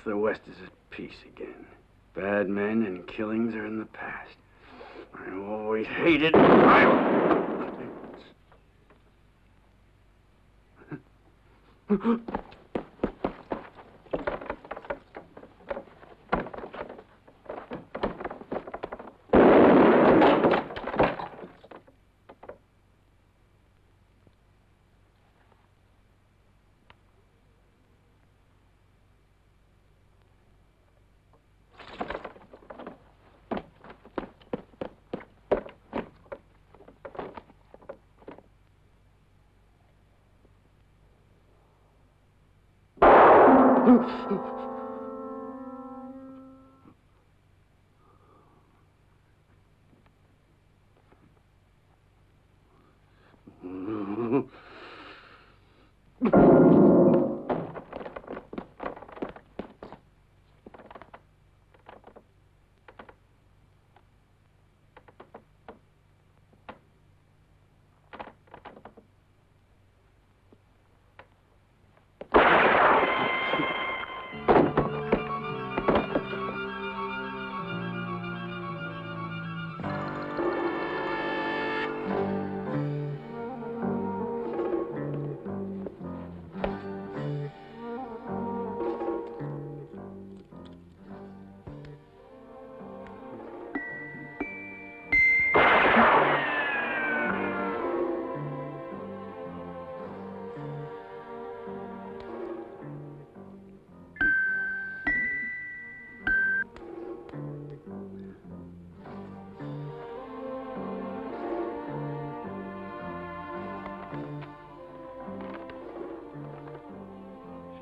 The West is at peace again. Bad men and killings are in the past. I always hated violence.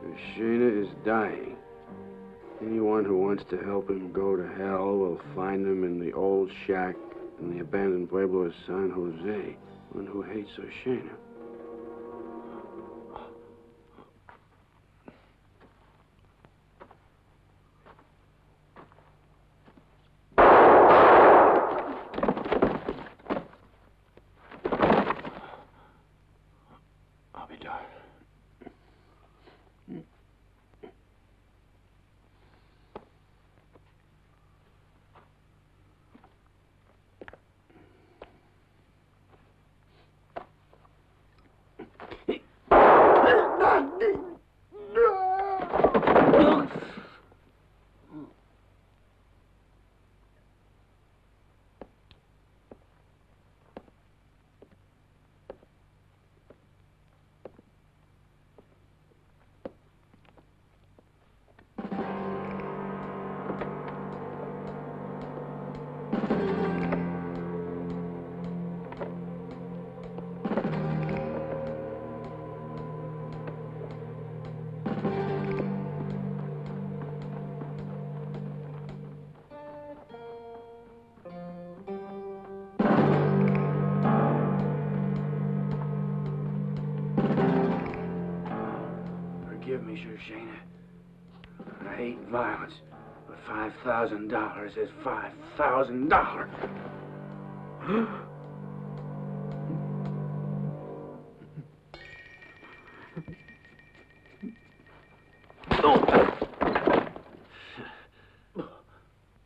Shoshena is dying. Anyone who wants to help him go to hell will find him in the old shack in the abandoned pueblo of San Jose, one who hates Shoshena. I'll be darned. Forgive me, Shoshena. I hate violence, but $5,000 is $5,000.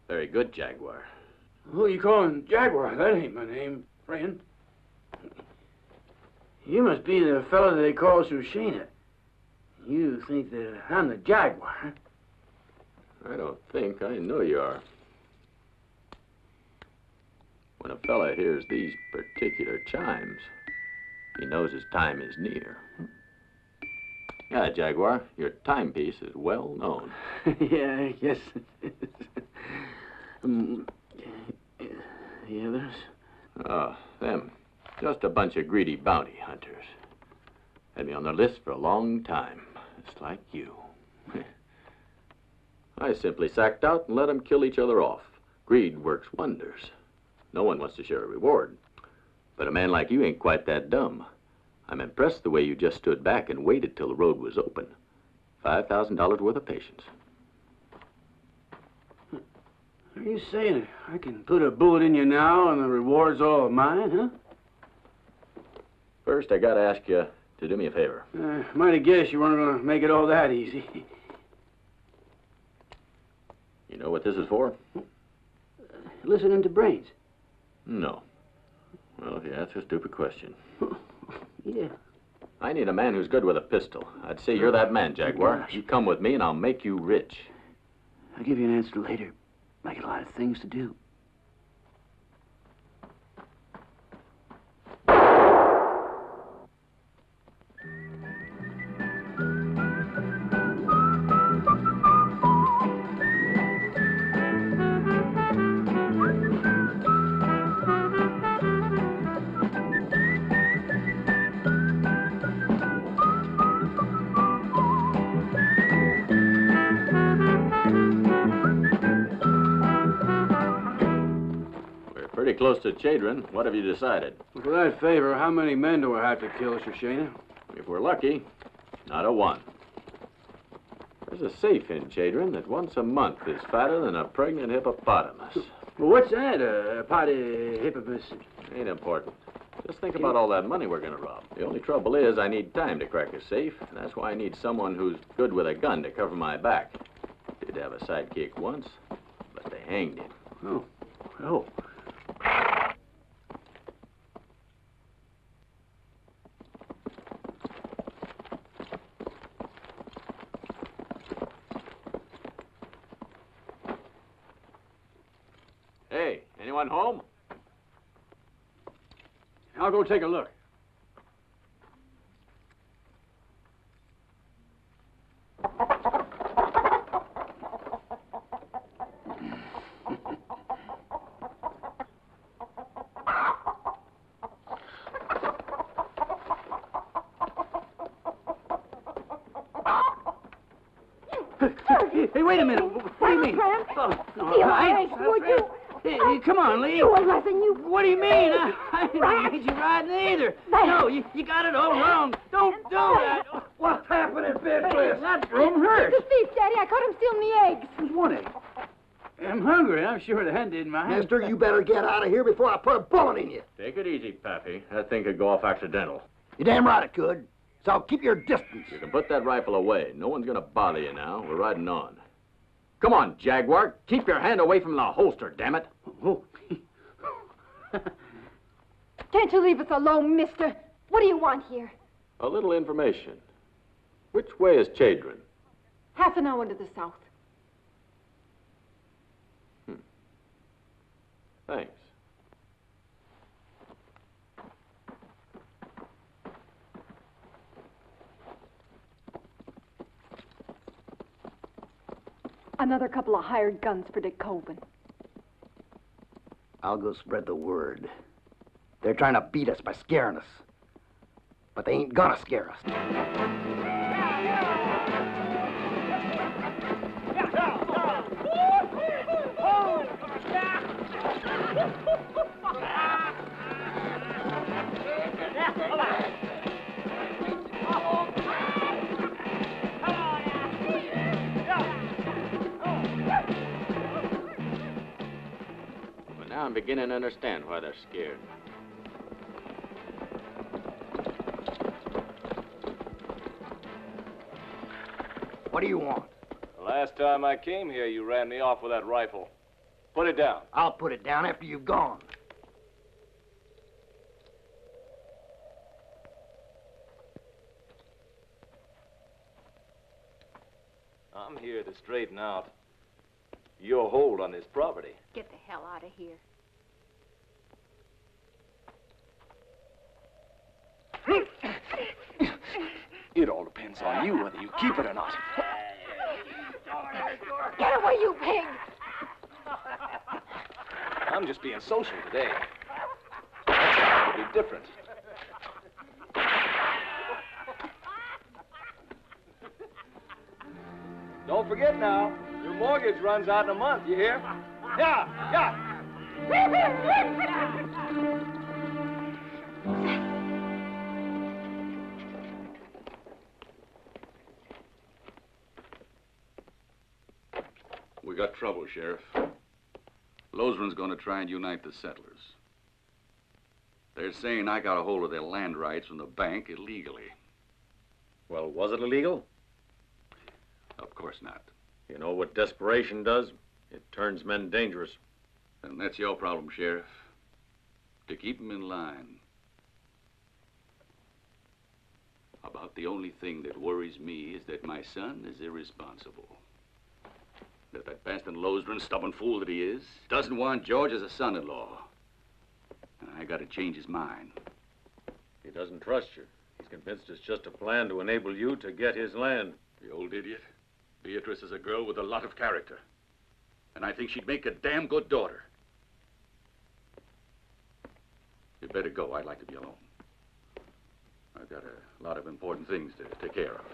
Very good, Jaguar. Who you calling Jaguar? That ain't my name, friend. You must be the fellow that they call Shoshena. You think that I'm the Jaguar, huh? I don't think I know you are. When a fella hears these particular chimes, he knows his time is near. Yeah, Jaguar, your timepiece is well known. Yeah, I guess it is. The others? Oh, them. Just a bunch of greedy bounty hunters. Had me on their list for a long time. Just like you. I simply sacked out and let them kill each other off. Greed works wonders. No one wants to share a reward. But a man like you ain't quite that dumb. I'm impressed the way you just stood back and waited till the road was open. $5,000 worth of patience. Are you saying I can put a bullet in you now and the reward's all mine, huh? First, I gotta ask you to do me a favor. Might have guessed you weren't gonna make it all that easy. You know what this is for? Listening to brains. No. Well, yeah, that's a stupid question. Yeah. I need a man who's good with a pistol. I'd say you're that man, Jaguar. You come with me and I'll make you rich. I'll give you an answer later. I got a lot of things to do. Pretty close to Chedron. What have you decided? For that favor, how many men do I have to kill, Shoshena? If we're lucky, not a one. There's a safe in Chedron that once a month is fatter than a pregnant hippopotamus. Well, what's that, a potty hippopotamus? Ain't important. Just think about all that money we're gonna rob. The only trouble is I need time to crack a safe, and that's why I need someone who's good with a gun to cover my back. Did have a sidekick once, but they hanged him. Oh. Oh. Hey, anyone home? I'll go take a look. Hey, wait a minute. What do you mean? Oh, no, would you? Hey, come on, Lee. You were laughing, you... What do you mean? I didn't make you riding either. No, you got it all wrong. Don't do that. What's happening, Bill? That room hurts. It's a thief, Daddy. I caught him stealing the eggs. There's one egg. I'm hungry. I'm sure the hen didn't mind. Mister, you better get out of here before I put a bullet in you. Take it easy, Pappy. That thing could go off accidental. You're damn right it could. So keep your distance. You can put that rifle away. No one's gonna bother you now. We're riding on. Come on, Jaguar. Keep your hand away from the holster, damn it. Oh. Can't you leave us alone, mister? What do you want here? A little information. Which way is Chedron? Half an hour to the south. Thanks. Another couple of hired guns for Dick Koven. I'll go spread the word. They're trying to beat us by scaring us. But they ain't gonna scare us. But now I'm beginning to understand why they're scared. What do you want? The last time I came here, you ran me off with that rifle. Put it down. I'll put it down after you've gone. I'm here to straighten out your hold on this property. Get the hell out of here. It all depends on you whether you keep it or not. Get away, you pig! I'm just being social today. Next time will be different. Don't forget now, your mortgage runs out in a month, you hear? Yeah, yeah. We got trouble, Sheriff. Lozman's going to try and unite the settlers. They're saying I got a hold of their land rights from the bank illegally. Well, was it illegal? Of course not. You know what desperation does? It turns men dangerous. And that's your problem, Sheriff. To keep them in line. About the only thing that worries me is that my son is irresponsible. That Baston Lozman, stubborn fool that he is, doesn't want George as a son-in-law. I gotta change his mind. He doesn't trust you. He's convinced it's just a plan to enable you to get his land. The old idiot. Beatrice is a girl with a lot of character. And I think she'd make a damn good daughter. You'd better go. I'd like to be alone. I've got a lot of important things to take care of.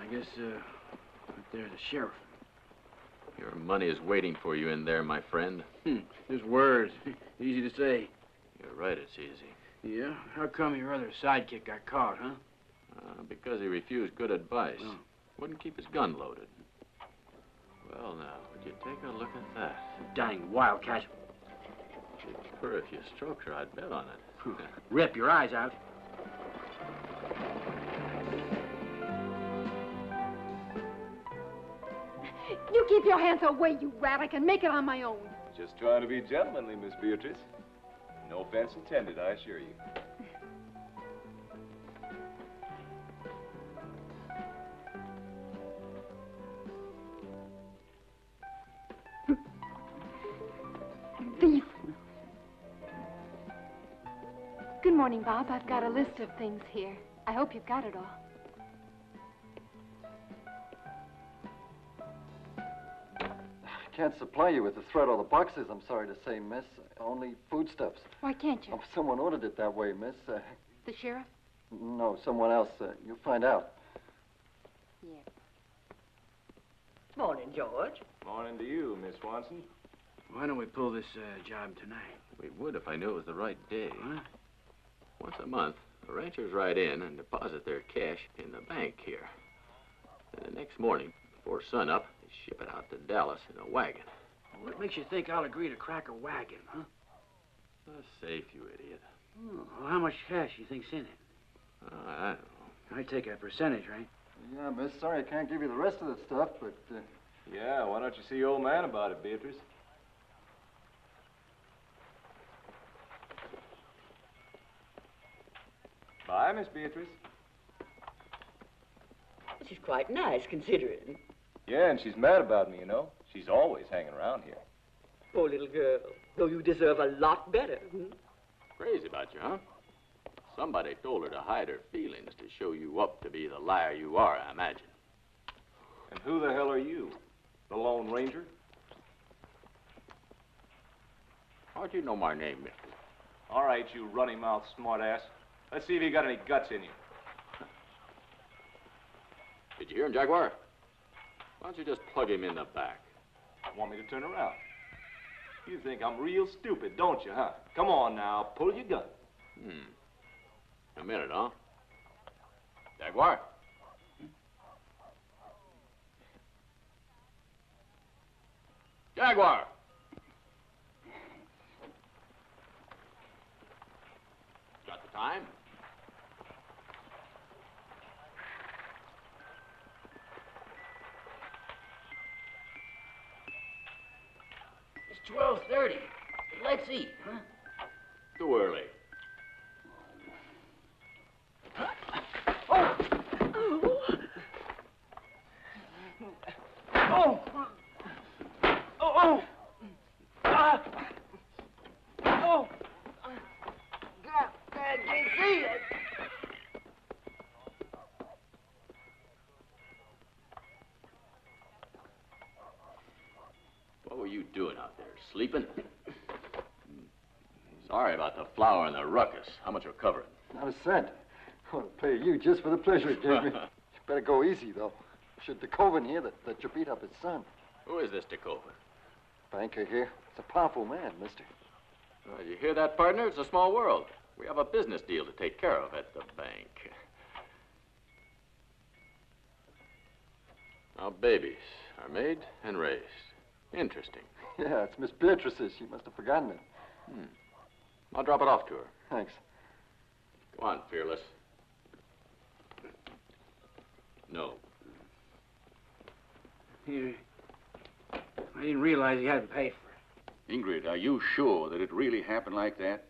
I guess, right there's the sheriff. Your money is waiting for you in there, my friend. Just words. Easy to say. You're right, it's easy. Yeah? How come your other sidekick got caught, huh? Because he refused good advice. Oh. Wouldn't keep his gun loaded. Well, now, would you take a look at that? Dang wildcat. She'd purr if you stroked her, I'd bet on it. Rip your eyes out. You keep your hands away, you rat. I can make it on my own. Just trying to be gentlemanly, Miss Beatrice. No offense intended, I assure you. Thief. Good morning, Bob. I've got a list of things here. I hope you've got it all. Can't supply you with the thread or the boxes, I'm sorry to say, miss. Only foodstuffs. Why can't you? Oh, someone ordered it that way, miss. The sheriff? No, someone else. You'll find out. Yes. Morning, George. Morning to you, Miss Swanson. Why don't we pull this job tonight? We would if I knew it was the right day. What? Once a month, the ranchers ride in and deposit their cash in the bank here. And the next morning, before sunup, they ship it out to Dallas in a wagon. What makes you think I'll agree to crack a wagon, huh? A safe, you idiot. Oh, well, how much cash you think's in it? I don't know. I take a percentage, right? Yeah, miss, sorry I can't give you the rest of the stuff, but... Yeah, why don't you see old man about it, Beatrice? Bye, Miss Beatrice. She's quite nice, considering. Yeah, and she's mad about me, you know. She's always hanging around here. Poor little girl. Though you deserve a lot better. Crazy about you, huh? Somebody told her to hide her feelings to show you up to be the liar you are, I imagine. And who the hell are you? The Lone Ranger? How'd you know my name, mister? All right, you runny-mouthed smartass. Let's see if you got any guts in you. Did you hear him, Jaguar? Why don't you just plug him in the back? Want me to turn around? You think I'm real stupid, don't you, huh? Come on now, pull your gun. A minute, huh? Jaguar? Jaguar! Time? It's 12:30. Let's eat, huh? Too early. What were you doing out there? Sleeping? Sorry about the flour and the ruckus. How much are covering? Not a cent. I want to pay you just for the pleasure it gave me. You better go easy, though. Should the Koven hear that you beat up his son. Who is this Koven? Banker here. He's a powerful man, mister. Well, you hear that, partner? It's a small world. We have a business deal to take care of at the bank. Now, babies are made and raised. Interesting. Yeah, it's Miss Beatrice's. She must have forgotten it. I'll drop it off to her. Thanks. Go on, Fearless. No. Here. I didn't realize you had to pay for it. Ingrid, are you sure that it really happened like that?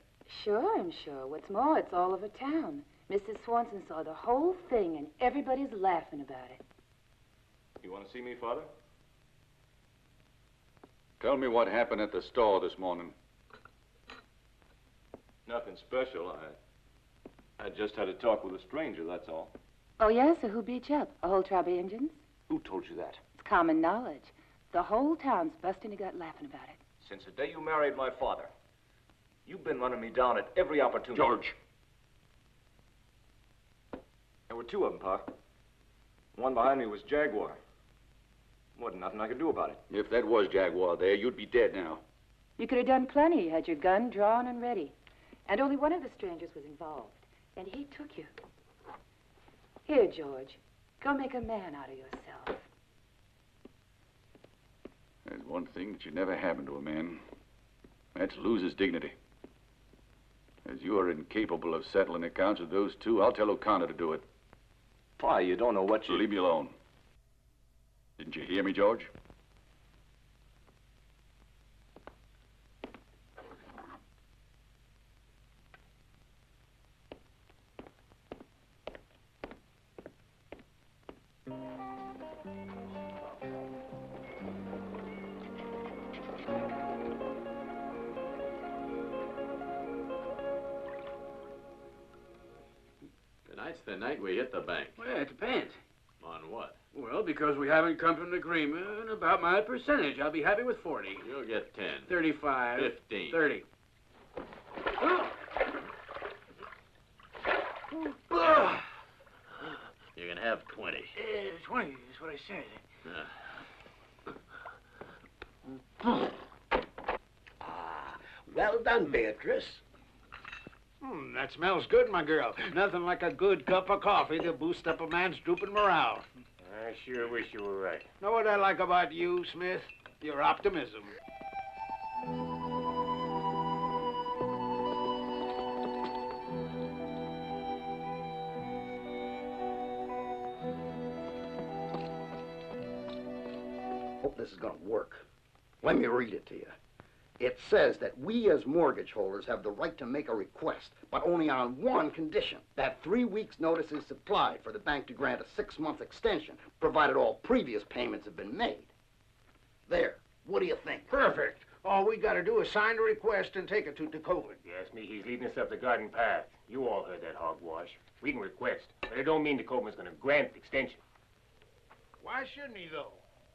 Sure, I'm sure. What's more, it's all over town. Mrs. Swanson saw the whole thing, and everybody's laughing about it. You want to see me, Father? Tell me what happened at the store this morning. Nothing special. I just had a talk with a stranger, that's all. Oh, yes? So who beat you up? A whole tribe of Indians? Who told you that? It's common knowledge. The whole town's busting a gut laughing about it. Since the day you married my father, you've been running me down at every opportunity. George! There were two of them, Pa. The one behind me was Jaguar. Wasn't nothing I could do about it. If that was Jaguar there, you'd be dead now. You could have done plenty. You had your gun drawn and ready. And only one of the strangers was involved. And he took you. Here, George. Go make a man out of yourself. There's one thing that should never happen to a man. That's lose his dignity. As you are incapable of settling accounts with those two, I'll tell O'Connor to do it. Pa, you don't know what you... Leave me alone. Didn't you hear me, George? Tonight's the night we hit the bank. Well, it depends. On what? Well, because we haven't come to an agreement about my percentage. I'll be happy with 40. You'll get 10. 35. 15. 30. You can have 20. 20 is what I said. Well done, Beatrice. That smells good, my girl. Nothing like a good cup of coffee to boost up a man's drooping morale. I sure wish you were right. Know what I like about you, Smith? Your optimism. Hope this is gonna work. Let me read it to you. It says that we as mortgage holders have the right to make a request, but only on one condition, that 3 weeks' notice is supplied for the bank to grant a 6-month extension, provided all previous payments have been made. There. What do you think? Perfect. All we gotta do is sign the request and take it to Koven. You ask me, he's leading us up the garden path. You all heard that hogwash. We can request, but it don't mean the Koven's gonna grant the extension. Why shouldn't he, though?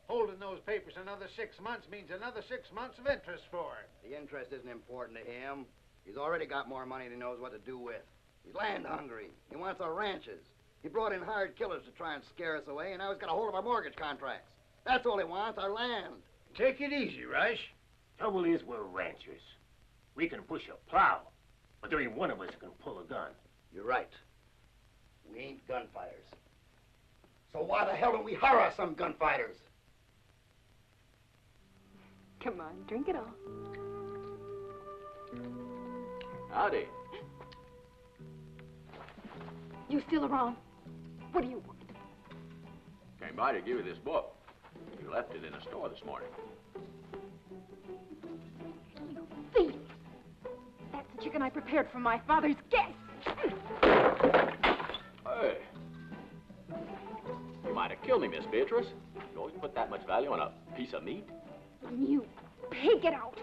Holding those papers another 6 months means another 6 months of interest for it. The interest isn't important to him. He's already got more money than he knows what to do with. He's land hungry. He wants our ranches. He brought in hired killers to try and scare us away, and now he's got a hold of our mortgage contracts. That's all he wants, our land. Take it easy, Rush. Trouble is, we're ranchers. We can push a plow, but there ain't one of us who can pull a gun. You're right. We ain't gunfighters. So why the hell don't we hire some gunfighters? Come on, drink it all. Howdy. You still around? What do you want? Came by to give you this book. You left it in a store this morning. You thief! That's the chicken I prepared for my father's guests. Hey. You might have killed me, Miss Beatrice. You always put that much value on a piece of meat? You pig, get out!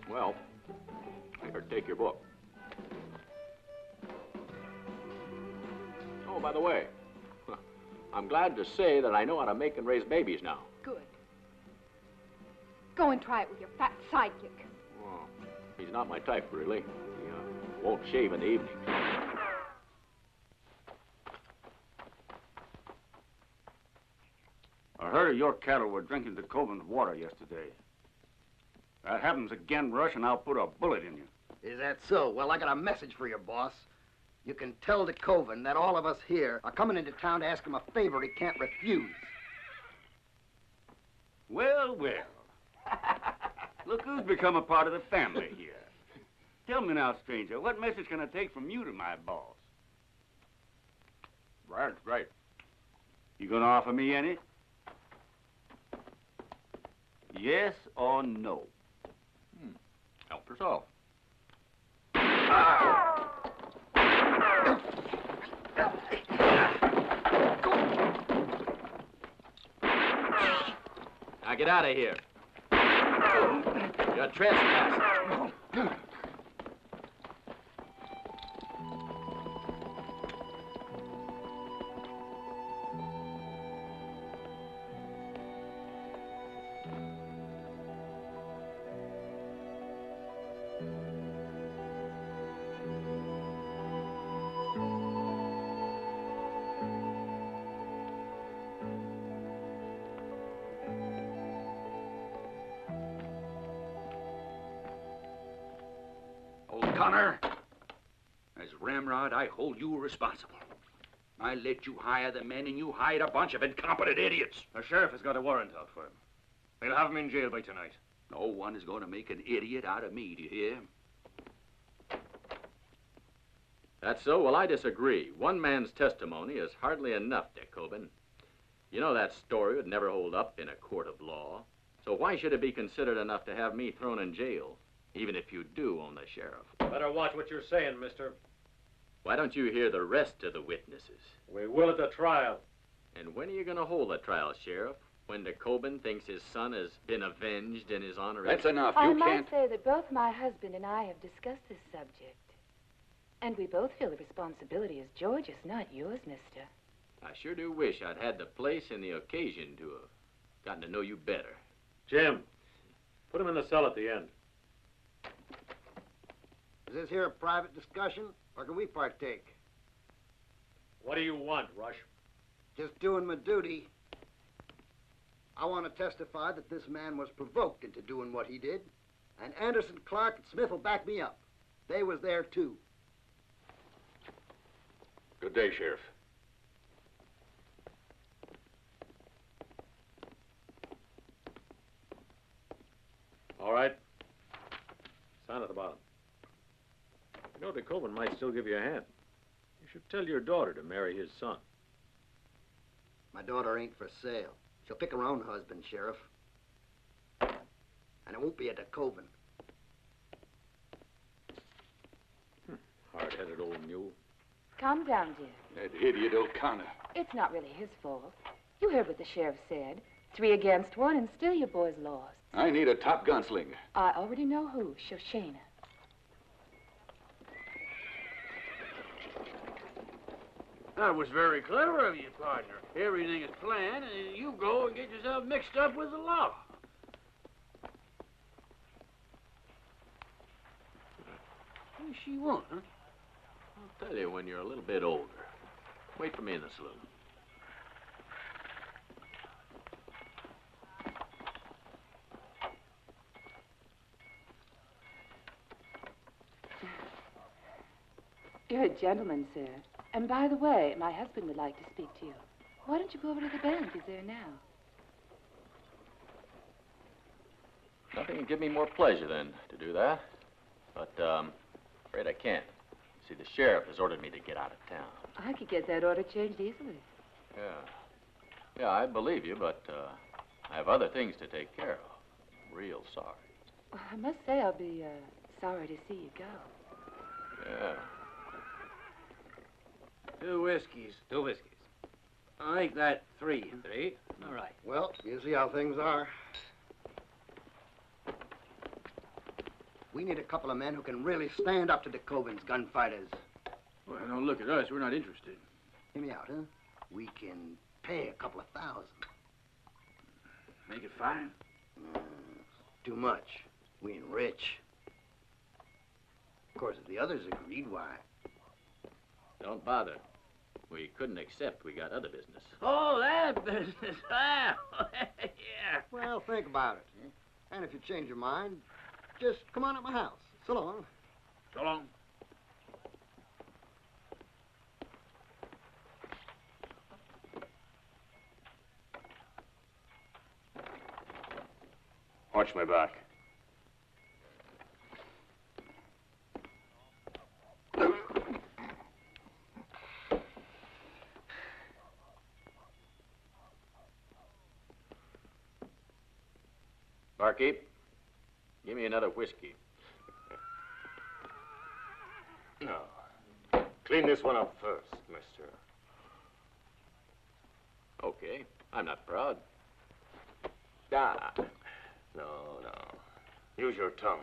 Well, here, take your book. Oh, by the way, I'm glad to say that I know how to make and raise babies now. Good. Go and try it with your fat sidekick. Well, he's not my type, really. He won't shave in the evening. I heard your cattle were drinking the Koven's water yesterday. That happens again, Rush, and I'll put a bullet in you. Is that so? Well, I got a message for you, boss. You can tell the Koven that all of us here are coming into town to ask him a favor he can't refuse. Well, well. Look who's become a part of the family here. Tell me now, stranger, what message can I take from you to my boss? Right. You gonna offer me any? Yes or no? Help yourself. Now get out of here. You're trespassing. Connor, as Ramrod, I hold you responsible. I let you hire the men, and you hired a bunch of incompetent idiots. The sheriff has got a warrant out for him. They'll have him in jail by tonight. No one is going to make an idiot out of me, do you hear? That's so? Well, I disagree. One man's testimony is hardly enough, Dick Koven. You know that story would never hold up in a court of law. So why should it be considered enough to have me thrown in jail, even if you do own the sheriff? Better watch what you're saying, mister. Why don't you hear the rest of the witnesses? We will at the trial. And when are you going to hold the trial, Sheriff? When the Koven thinks his son has been avenged and his honor is... That's enough. I You might can't... say that both my husband and I have discussed this subject. And we both feel the responsibility is George's, not yours, mister. I sure do wish I'd had the place and the occasion to have gotten to know you better. Jim, put him in the cell at the end. Is this here a private discussion, or can we partake? What do you want, Rush? Just doing my duty. I want to testify that this man was provoked into doing what he did, and Anderson, Clark, and Smith will back me up. They was there, too. Good day, Sheriff. All right. Sign at the bottom. You know, the Koven might still give you a hand. You should tell your daughter to marry his son. My daughter ain't for sale. She'll pick her own husband, Sheriff. And it won't be at the Koven. Hard-headed old mule. Calm down, dear. That idiot O'Connor. It's not really his fault. You heard what the sheriff said. 3 against 1, and still your boys lost. I need a top gunslinger. I already know who, Shoshena. That was very clever of you, partner. Everything is planned, and you go and get yourself mixed up with the law. What does she want, huh? I'll tell you when you're a little bit older. Wait for me in the saloon. You're a gentleman, sir. And by the way, my husband would like to speak to you. Why don't you go over to the bank? He's there now. Nothing would give me more pleasure than to do that. But, afraid I can't. See, the sheriff has ordered me to get out of town. I could get that order changed easily. Yeah. Yeah, I believe you, but I have other things to take care of. I'm real sorry. Well, I must say I'll be sorry to see you go. Yeah. 2 whiskeys. 2 whiskeys. I'll make that 3. 3? All right. Well, you see how things are. We need a couple of men who can really stand up to the Koven's gunfighters. Well, don't look at us. We're not interested. Hear me out, huh? We can pay a couple of $1,000. Make it 5? Too much. We ain't rich. Of course, if the others agreed, why? Don't bother. We couldn't accept. We got other business. Oh, that business. Ah, yeah. Well, think about it. And if you change your mind, just come on at my house. So long. So long. Watch my back. Barkeep, give me another whiskey. No. Clean this one up first, mister. Okay, I'm not proud. Ah. No, no. Use your tongue.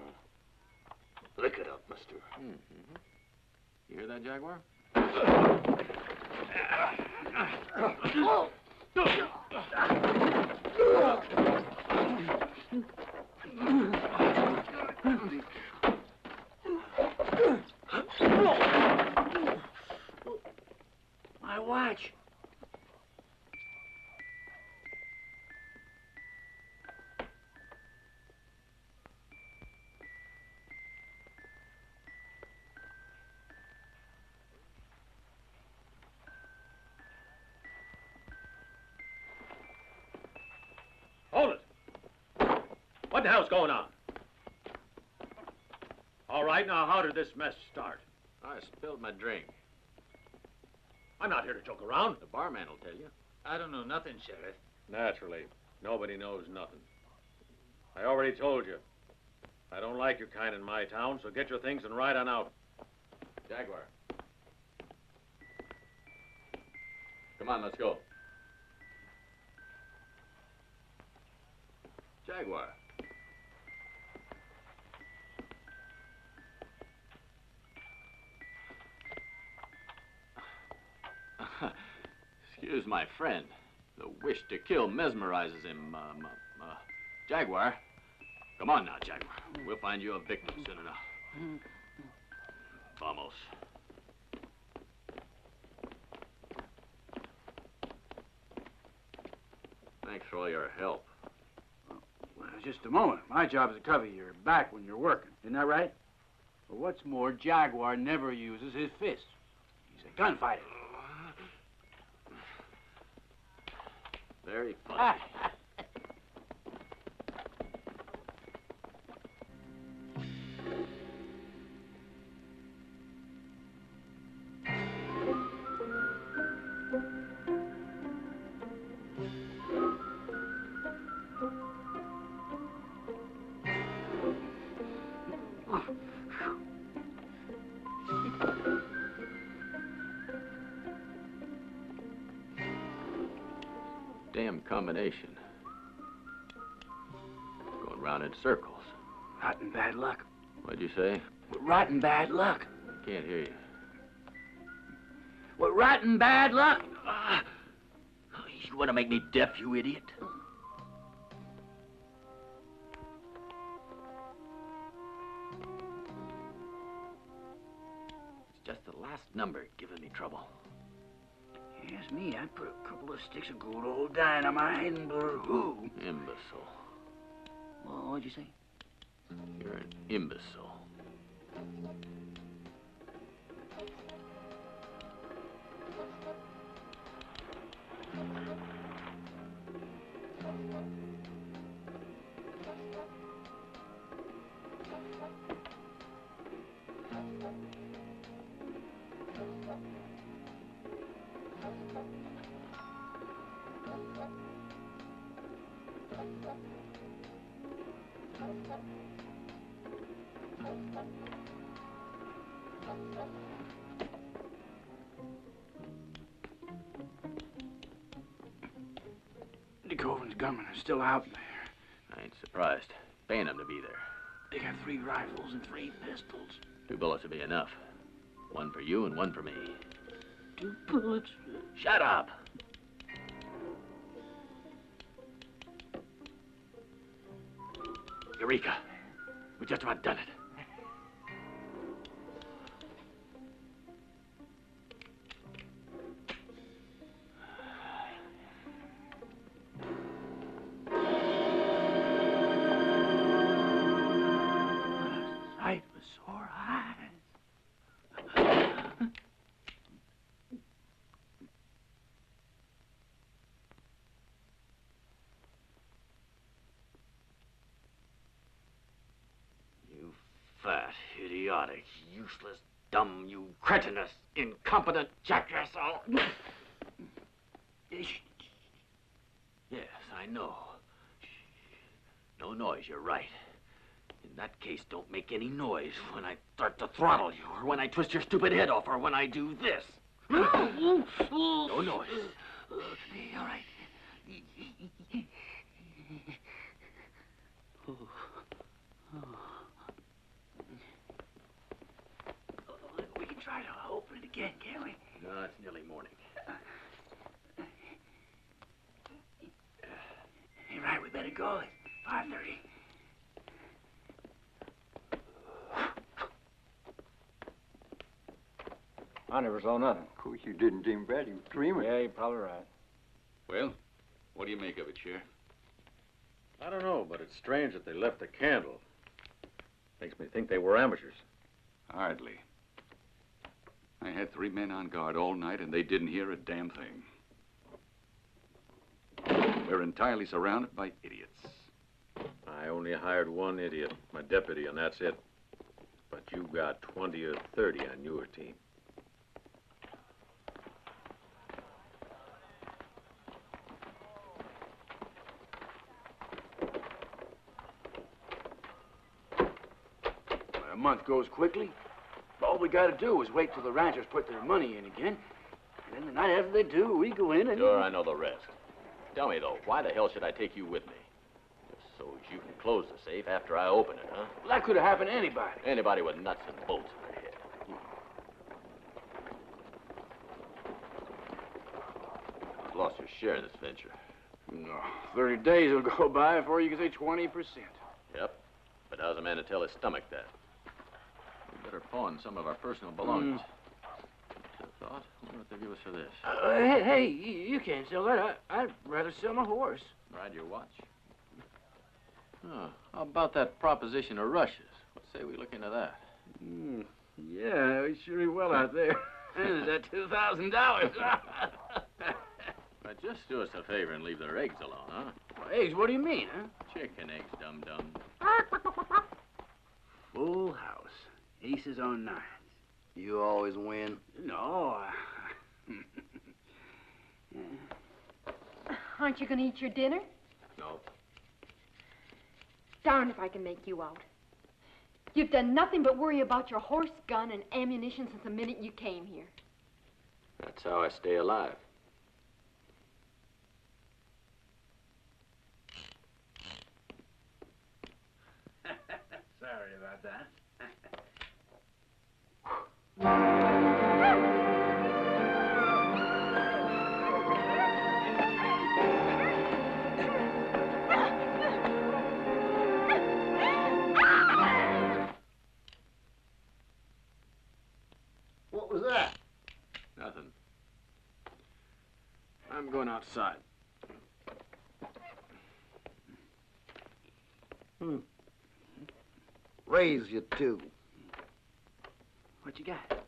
Lick it up, mister. Mm-hmm. You hear that, Jaguar? My watch. Hold it. What the hell's going on? All right, now how did this mess start? I spilled my drink. I'm not here to joke around. The barman will tell you. I don't know nothing, Sheriff. Naturally. Nobody knows nothing. I already told you. I don't like your kind in my town, so get your things and ride on out. Jaguar. Come on, let's go. Jaguar. Excuse my friend. The wish to kill mesmerizes him. Jaguar. Come on now, Jaguar. We'll find you a victim soon enough. Vamos. Thanks for all your help. Well, just a moment. My job is to cover your back when you're working. Isn't that right? But what's more, Jaguar never uses his fists. He's a gunfighter. Very funny. Damn combination. Going round in circles. Rotten bad luck. What'd you say? Rotten bad luck. Can't hear you. What rotten bad luck? You want to make me deaf, you idiot? It's just the last number giving me trouble. Yes, me. I'd put a couple of sticks of good old dynamite in who? Imbecile. Well, what'd you say? You're an imbecile. The Koven's gunmen are still out there. I ain't surprised. Paying them to be there. They got 3 rifles and 3 pistols. 2 bullets will be enough. 1 for you and 1 for me. 2 bullets? Shut up! Eureka! We just about done it. Sight with sore eyes. Fat, idiotic, useless, dumb, you cretinous, incompetent jackass. Yes, I know. No noise, you're right. In that case, don't make any noise when I start to throttle you, or when I twist your stupid head off, or when I do this. No noise. All right. We can try to open it again, can't we? No, it's nearly morning. You're right, we better go. It's 5:30. I never saw nothing. Of course, you didn't dream bad. You were dreaming. Yeah, you're probably right. Well, what do you make of it, Sheriff? I don't know, but it's strange that they left the candle. Makes me think they were amateurs. Hardly. I had 3 men on guard all night, and they didn't hear a damn thing. We're entirely surrounded by idiots. I only hired 1 idiot, my deputy, and that's it. But you got 20 or 30 on your team. A month goes quickly. All we gotta do is wait till the ranchers put their money in again. And then the night after they do, we go in and... Sure, I know the rest. Tell me, though, why the hell should I take you with me? Just so as you can close the safe after I open it, huh? Well, that could have happened to anybody. Anybody with nuts and bolts in their head. You've lost your share of this venture. No, 30 days will go by before you can say 20%. Yep. But how's a man to tell his stomach that? We better pawn some of our personal belongings. Just a thought. I wonder what they'll give us for this. Hey, you can't sell that. I'd rather sell my horse. Ride your watch? Oh, how about that proposition of Russia's? What say we look into that? Yeah, we sure be well out there. There's that $2,000. But just do us a favor and leave their eggs alone, huh? Well, eggs, what do you mean, huh? Chicken eggs, dum-dum. Full house. Aces on 9s. You always win. No. Aren't you going to eat your dinner? No. Darn if I can make you out. You've done nothing but worry about your horse, gun, and ammunition since the minute you came here. That's how I stay alive. Sorry about that. What was that? Nothing. I'm going outside. Raise you 2. What you got?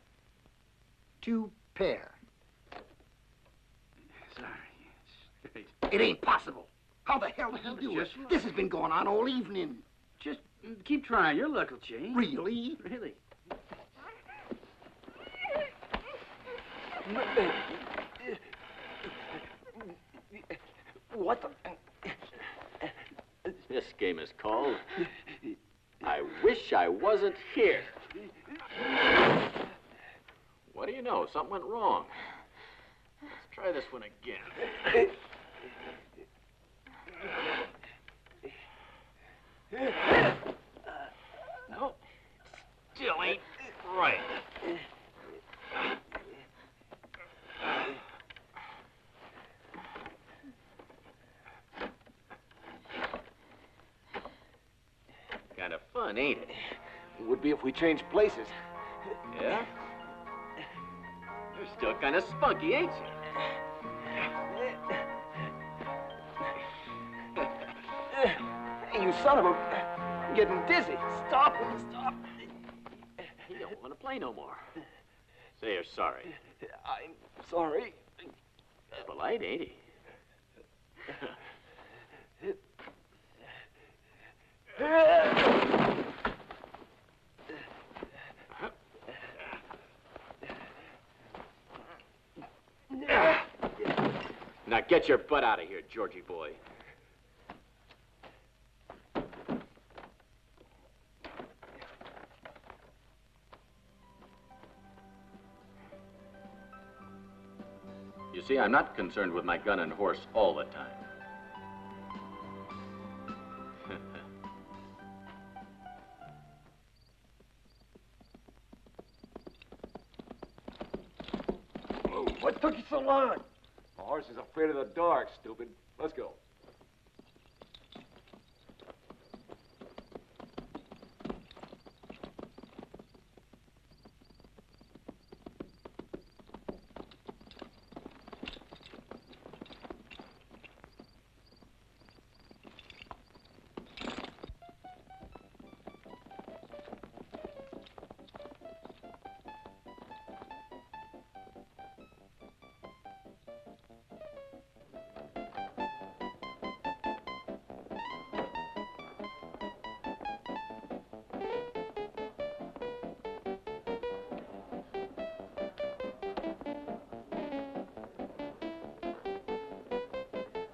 2 pair. Sorry. It ain't possible. How the hell did you do it? This has been going on all evening. Just keep trying. Your luck will change. Really? Really. What the... This game is called I Wish I Wasn't Here. What do you know? Something went wrong. Let's try this one again. No, still ain't right. Kind of fun, ain't it? It would be if we changed places. Yeah? You're still kind of spunky, ain't you? Hey, you son of a... I'm getting dizzy. Stop. Stop. You don't want to play no more. Say you're sorry. I'm sorry. That's polite, ain't he? Now get your butt out of here, Georgie boy. You see, I'm not concerned with my gun and horse all the time. What took you so long? The horse is afraid of the dark, stupid. Let's go.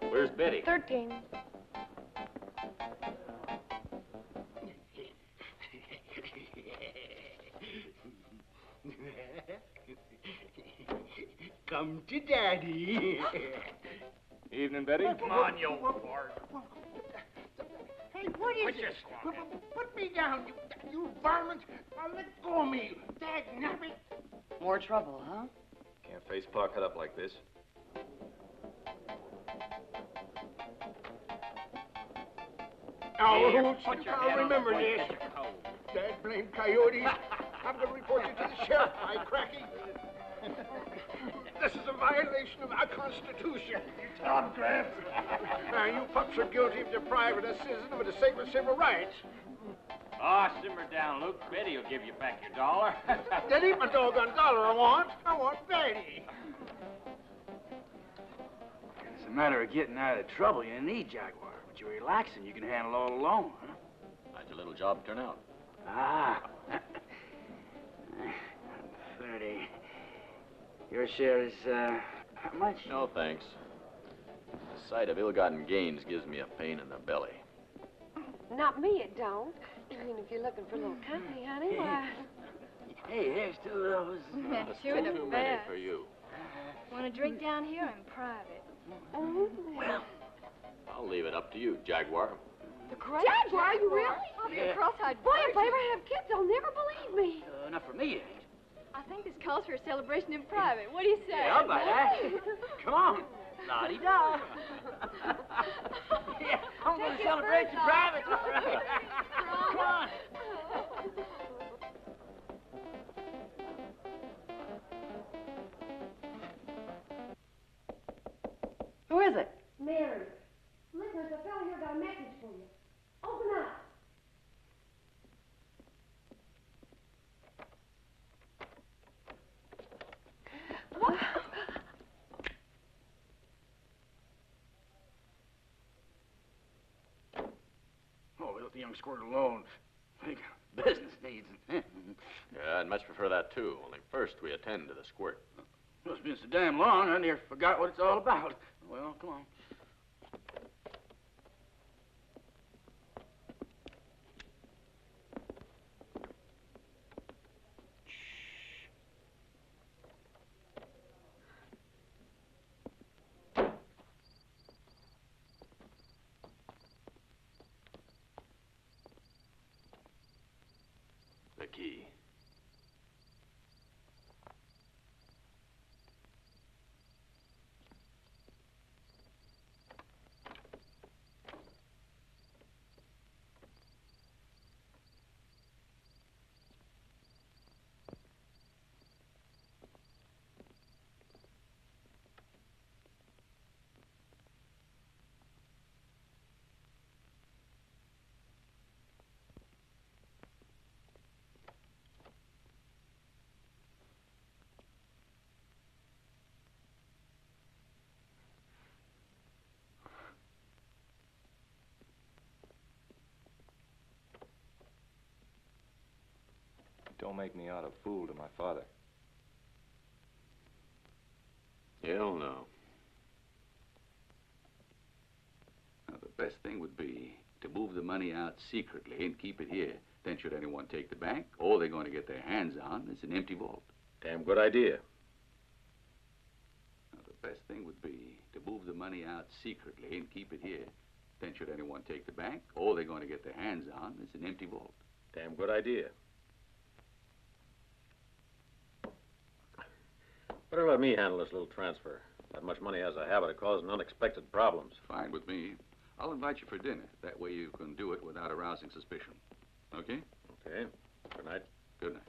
Where's Betty? 13. Come to Daddy. Evening, Betty. Come on, you whore. Hey, what is this? Put me down, you varmint. Now let go of me. Dad, nabbit. More trouble, huh? Can't face Pa cut up like this. Oh, I'll remember this. Dad blamed coyotes. I'm going to report you to the sheriff, my cracky. This is a violation of our Constitution. Tom Gramps. Now, you pups are guilty of depriving a citizen of the sacred civil rights. Ah, simmer down, Luke. Betty will give you back your dollar. That ain't my doggone dollar I want Betty. It's a matter of getting out of trouble. You need Jaguar. But you're relaxing. You can handle all alone, huh? How'd your little job turn out? Ah. 30. Your share is, how much? No, thanks. The sight of ill-gotten gains gives me a pain in the belly. Not me, it don't. I mean, if you're looking for a little company, honey, why... Hey, here's 2 of those. Sure, the Too many best. for you. Want a drink down here in private? Well, I'll leave it up to you, Jaguar. The great Jaguar, you really? I'll be a cross-eyed boy if I ever have kids. They'll never believe me. not for me, it ain't. I think this calls for a celebration in private. What do you say? Yeah, I'll buy that. Come on. La-di-da. Yeah, I'm going to celebrate in private. Come on. Who is it? Mary. Listen, there's a fellow here got a message for you. Open up. What? Oh, we let the young squirt alone. Think business needs. Yeah, I'd much prefer that, too. Only first we attend to the squirt. Well, it's been so damn long, I near forgot what it's all about. Well, come on. The key. Don't make me out a fool to my father. Hell no. Now, the best thing would be to move the money out secretly and keep it here. Then should anyone take the bank, all they're going to get their hands on is an empty vault. Damn good idea. Now, the best thing would be to move the money out secretly and keep it here. Then should anyone take the bank, all they're going to get their hands on is an empty vault. Damn good idea. Better let me handle this little transfer. That much money has a habit of causing unexpected problems. Fine with me. I'll invite you for dinner. That way you can do it without arousing suspicion. Okay? Okay. Good night. Good night.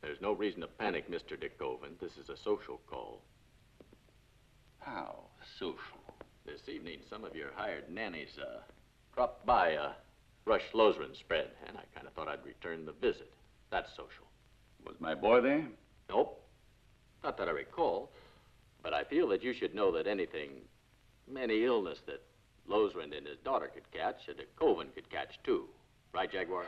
There's no reason to panic, Mr. de Koven. This is a social call. How social? This evening, some of your hired nannies dropped by a Rush Lozran spread, and I kind of thought I'd return the visit. That's social. Was my boy there? Nope. Not that I recall. But I feel that you should know that any illness that Lozran and his daughter could catch, a de Koven could catch too. Right, Jaguar?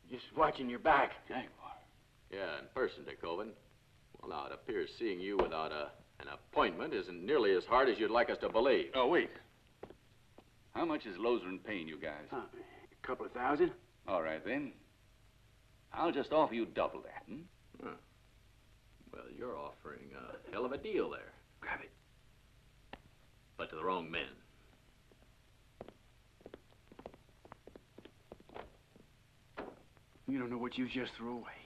Just watching your back. Jaguar. Yeah, in person, de Koven. Well, now, it appears seeing you without an appointment isn't nearly as hard as you'd like us to believe. Oh, wait. How much is Lozran paying you guys? A couple of thousand. All right, then. I'll just offer you double that, hmm? Huh. Well, you're offering a hell of a deal there. Grab it. But to the wrong men. You don't know what you just threw away.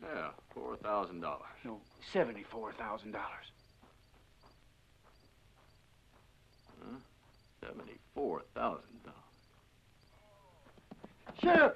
Yeah, $4,000. No, $74,000. Huh? $74,000. Sheriff!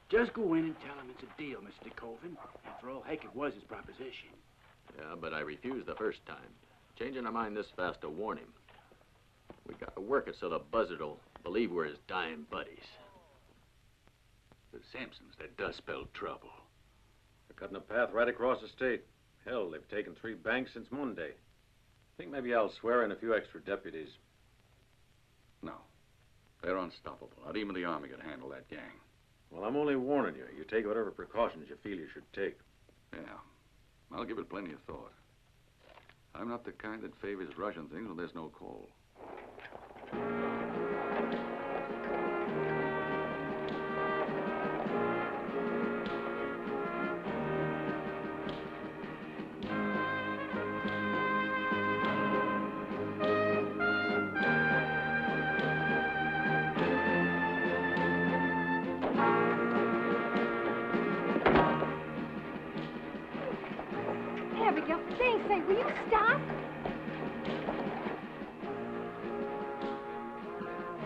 Just go in and tell him it's a deal, Mr. Koven. After all, heck, it was his proposition. Yeah, but I refused the first time. Changing our mind this fast to warn him. We got to work it so the buzzard'll believe we're his dying buddies. The Sampsons, that does spell trouble. They're cutting a path right across the state. Hell, they've taken 3 banks since Monday. I think maybe I'll swear in a few extra deputies. No. They're unstoppable. Not even the Army can handle that gang. Well, I'm only warning you. You take whatever precautions you feel you should take. Yeah. I'll give it plenty of thought. I'm not the kind that favors rushing things when there's no call. Abigail, for dang's sake, will you stop?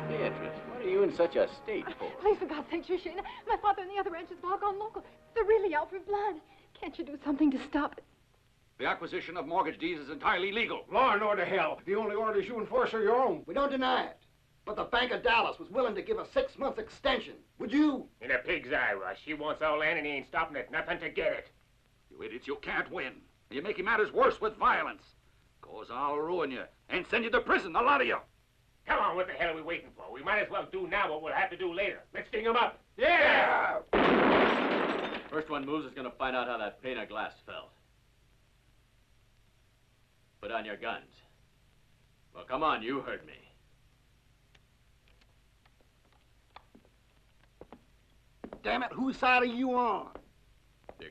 Beatrice, what are you in such a state for? Please, for God's sake, Shoshena, my father and the other ranchers have all gone local. They're really out for blood. Can't you do something to stop it? The acquisition of mortgage deeds is entirely legal. Law and order, hell. The only orders you enforce are your own. We don't deny it. But the Bank of Dallas was willing to give a 6-month extension. Would you? In a pig's eye, Rush. He wants our land and he ain't stopping at nothing to get it. You idiots, you can't win. You're making matters worse with violence. Cause I'll ruin you and send you to prison, a lot of you. Come on, what the hell are we waiting for? We might as well do now what we'll have to do later. Let's sting him up. Yeah! First one moves is going to find out how that pane of glass fell. Put on your guns. Well, come on, you heard me. Damn it, whose side are you on?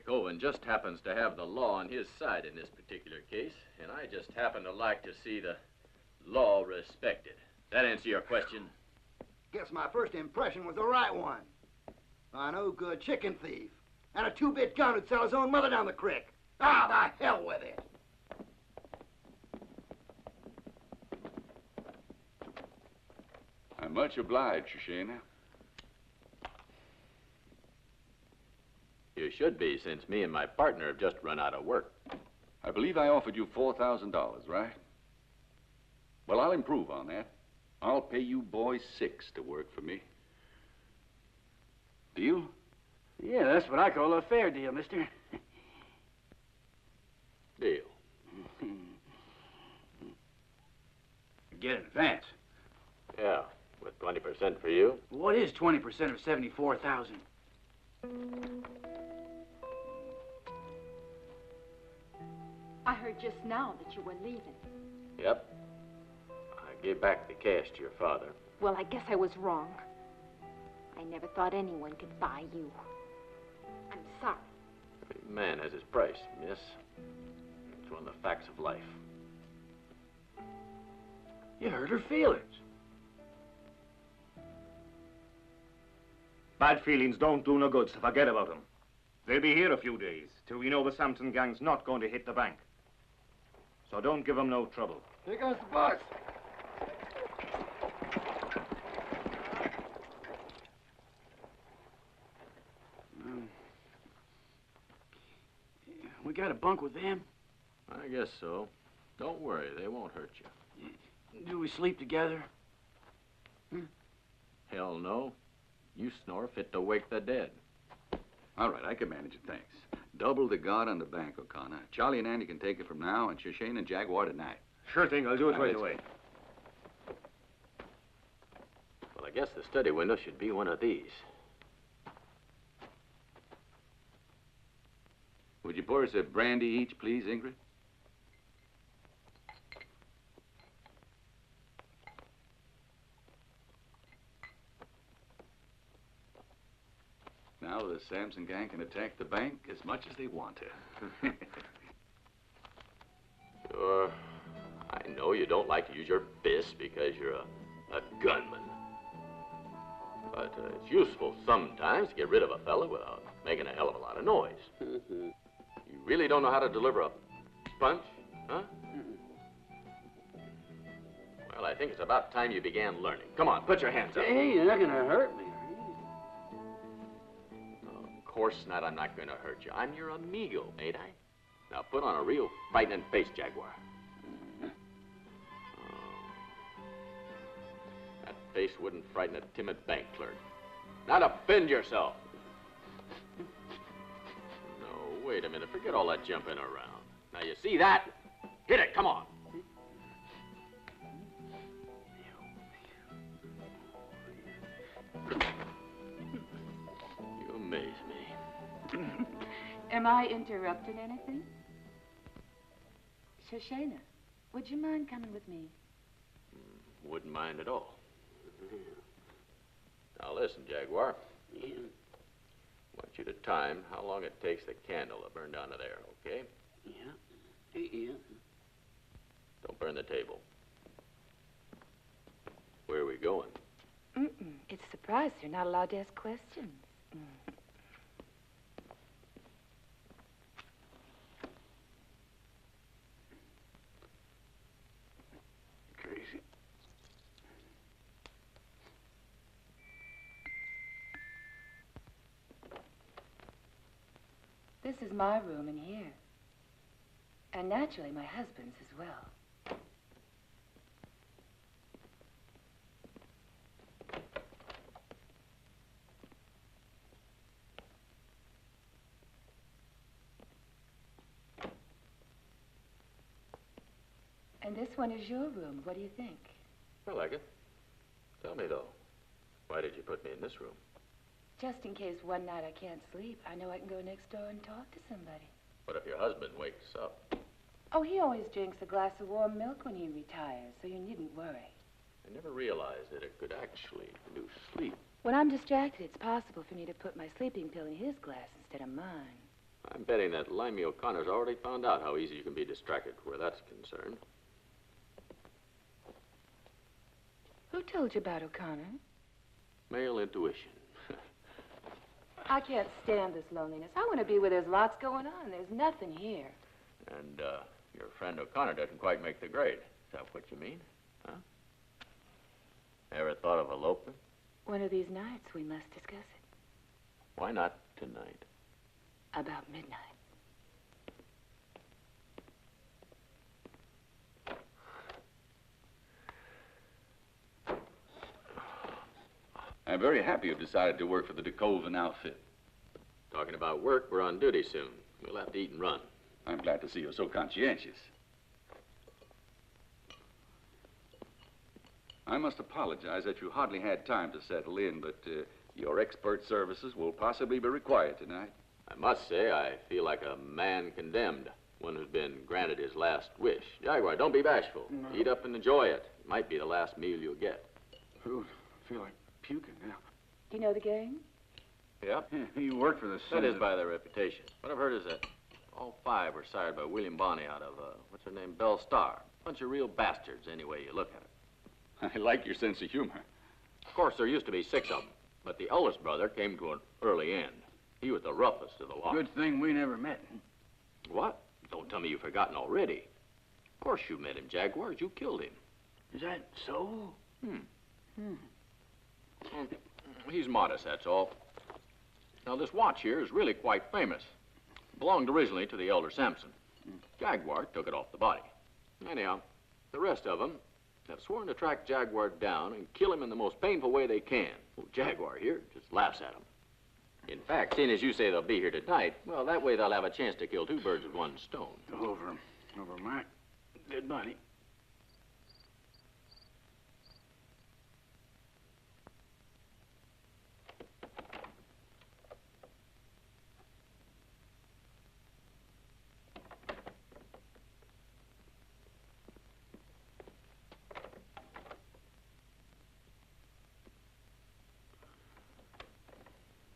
Koven just happens to have the law on his side in this particular case, and I just happen to like to see the law respected. That answer your question? Guess my first impression was the right one. A no-good chicken thief. And a 2-bit gun who'd sell his own mother down the creek. Ah, the hell with it. I'm much obliged, Shoshena. You should be, since me and my partner have just run out of work. I believe I offered you $4,000, right? Well, I'll improve on that. I'll pay you boys $6 to work for me. Deal? Yeah, that's what I call a fair deal, mister. Deal. Get an advance. Yeah, with 20% for you. What is 20% of 74,000? I heard just now that you were leaving. Yep. I gave back the cash to your father. Well, I guess I was wrong. I never thought anyone could buy you. I'm sorry. Every man has his price, miss. It's one of the facts of life. You hurt her feelings. Bad feelings don't do no good, so forget about them. They'll be here a few days, till we know the Sampson gang's not going to hit the bank. So don't give them no trouble. Here comes the bus. We got a bunk with them? I guess so. Don't worry, they won't hurt you. Do we sleep together? Hell no. You snore fit to wake the dead. All right, I can manage it, thanks. Double the guard on the bank, O'Connor. Charlie and Andy can take it from now, and Shoshena and Jaguar tonight. Sure thing, I'll do it right away. Well, I guess the study window should be one of these. Would you pour us a brandy each, please, Ingrid? Now the Sampson gang can attack the bank as much as they want to. Sure. I know you don't like to use your fists because you're a gunman. But it's useful sometimes to get rid of a fella without making a hell of a lot of noise. You really don't know how to deliver a punch, huh? Well, I think it's about time you began learning. Come on, put your hands up. Hey, you're not gonna hurt me. Of course not, I'm not gonna hurt you. I'm your amigo, ain't I? Now put on a real frightening face, Jaguar. That face wouldn't frighten a timid bank clerk. Now defend yourself. No, wait a minute. Forget all that jumping around. Now you see that? Hit it, come on. You amaze me. Am I interrupting anything? Shoshena, would you mind coming with me? Wouldn't mind at all. Now listen, Jaguar. Yeah. I want you to time how long it takes the candle to burn down to there, okay? Yeah. Yeah. Don't burn the table. Where are we going? It's a surprise. You're not allowed to ask questions. Crazy. This is my room in here. And naturally, my husband's as well. And this one is your room. What do you think? I like it. Tell me, though, why did you put me in this room? Just in case one night I can't sleep, I know I can go next door and talk to somebody. What if your husband wakes up? Oh, he always drinks a glass of warm milk when he retires, so you needn't worry. I never realized that it could actually induce sleep. When I'm distracted, it's possible for me to put my sleeping pill in his glass instead of mine. I'm betting that Limey O'Connor's already found out how easy you can be distracted where that's concerned. Who told you about O'Connor? Male intuition. I can't stand this loneliness. I want to be where there's lots going on. There's nothing here. And, your friend O'Connor doesn't quite make the grade. Is that what you mean? Huh? Ever thought of elopement? One of these nights, we must discuss it. Why not tonight? About midnight. I'm very happy you've decided to work for the Koven outfit. Talking about work, we're on duty soon. We'll have to eat and run. I'm glad to see you're so conscientious. I must apologize that you hardly had time to settle in, but your expert services will possibly be required tonight. I must say, I feel like a man condemned, one who's been granted his last wish. Jaguar, don't be bashful. No. Eat up and enjoy it. It might be the last meal you'll get. Ooh, I feel like puking now. Do you know the gang? Yep. Yeah, he worked for the That is by their reputation. What I've heard is that all 5 were sired by William Bonney out of, what's her name, Belle Starr. Bunch of real bastards, any way you look at it. I like your sense of humor. Of course, there used to be 6 of them, but the eldest brother came to an early end. He was the roughest of the lot. Good thing we never met. What? Don't tell me you've forgotten already. Of course you met him, Jaguars. You killed him. Is that so? He's modest, that's all. Now, this watch here is really quite famous. Belonged originally to the elder Samson. Jaguar took it off the body. Anyhow, the rest of them have sworn to track Jaguar down and kill him in the most painful way they can. Well, Jaguar here just laughs at him. In fact, seeing as you say they'll be here tonight, well, that way they'll have a chance to kill 2 birds with 1 stone. Over my dead body.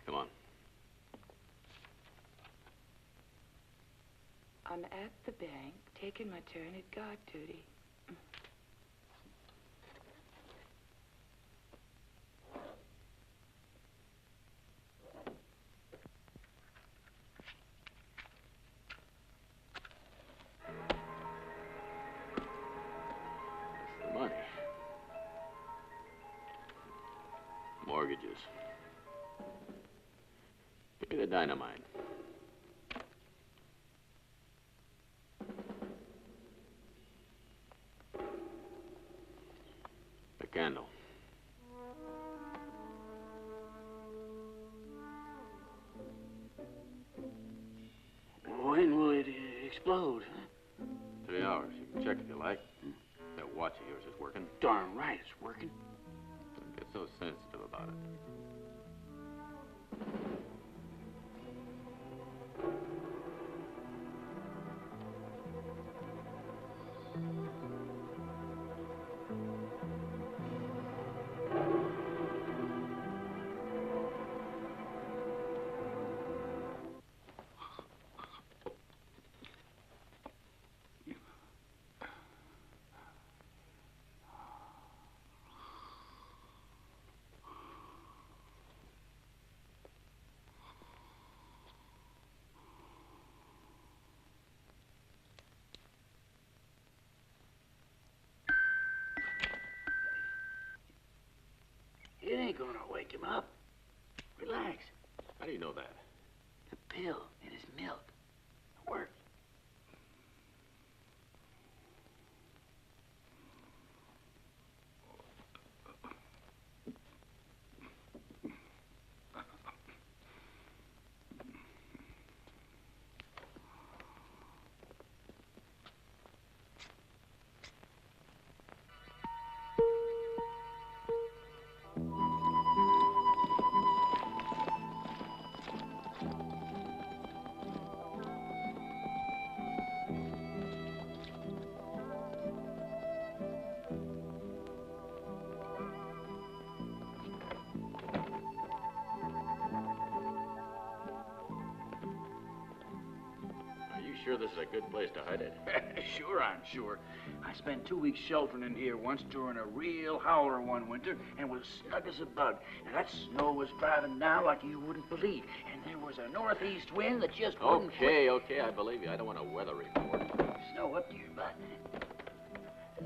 Come on. I'm at the bank, taking my turn at guard duty. The money. Mortgages. Give me the dynamite. The candle. When will it explode? 3 hours. You can check if you like. That watch of yours is working. Darn right it's working. Don't get so sensitive about it. It ain't gonna wake him up. Relax. How do you know that? The pill in his milk. It worked. sure this is a good place to hide it? Sure, I'm sure. I spent 2 weeks sheltering in here once during a real howler one winter and was snug as a bug. And that snow was driving down like you wouldn't believe. And there was a northeast wind that just wouldn't quit. Okay, I believe you. I don't want a weather report. Snow up to your butt.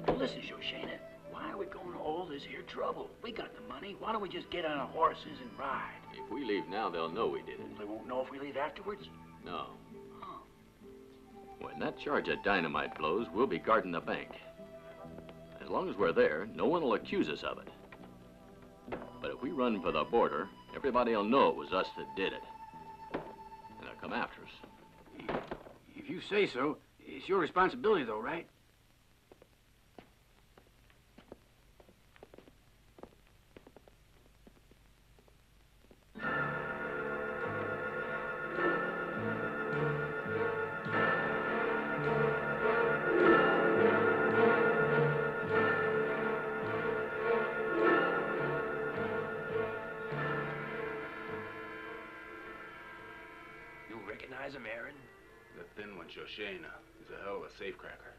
Now listen, Shoshena, why are we going to all this here trouble? We got the money. Why don't we just get on our horses and ride? If we leave now, they'll know we did it. They won't know if we leave afterwards? No. When that charge of dynamite blows, we'll be guarding the bank. As long as we're there, no one will accuse us of it. But if we run for the border, everybody will know it was us that did it. And they'll come after us. If you say so, it's your responsibility, though, right? Recognize him, Aaron? The thin one, Shoshena. He's a hell of a safecracker.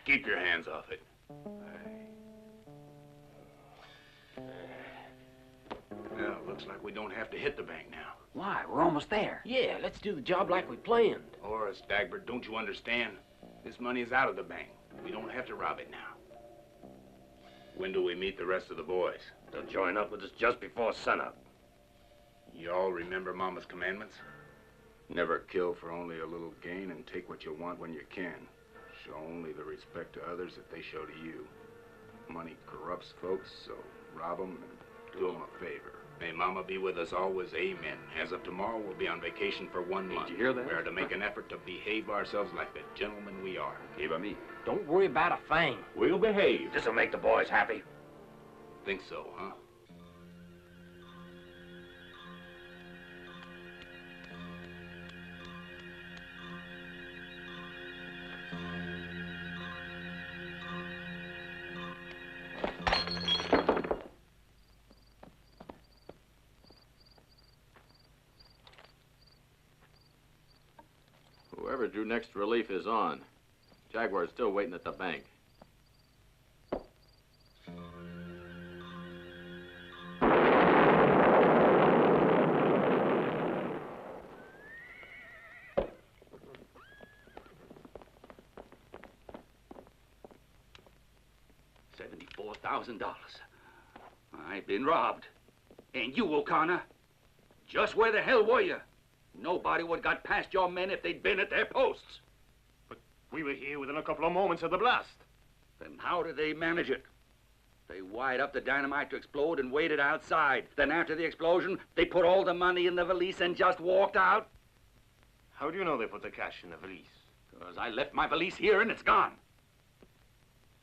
Keep your hands off it. Well, looks like we don't have to hit the bank now. Why? We're almost there. Yeah, let's do the job like we planned. Horace, Dagbert, don't you understand? This money is out of the bank. We don't have to rob it now. When do we meet the rest of the boys? They'll join up with us just before sunup. You all remember Mama's commandments? Never kill for only a little gain and take what you want when you can. Show only the respect to others that they show to you. Money corrupts folks, so rob them and do them a favor. May Mama be with us always, amen. As of tomorrow, we'll be on vacation for 1 month. Did you hear that? We are to make an effort to behave ourselves like the gentlemen we are. Okay by me. Don't worry about a thing. We'll behave. This'll make the boys happy. Think so, huh? Whoever drew next relief is on. Jaguar's still waiting at the bank. $74,000. I've been robbed. And you, O'Connor, just where the hell were you? Nobody would have got past your men if they'd been at their posts. But we were here within a couple of moments of the blast. Then how did they manage it? They wired up the dynamite to explode and waited outside. Then after the explosion, they put all the money in the valise and just walked out? How do you know they put the cash in the valise? Because I left my valise here and it's gone.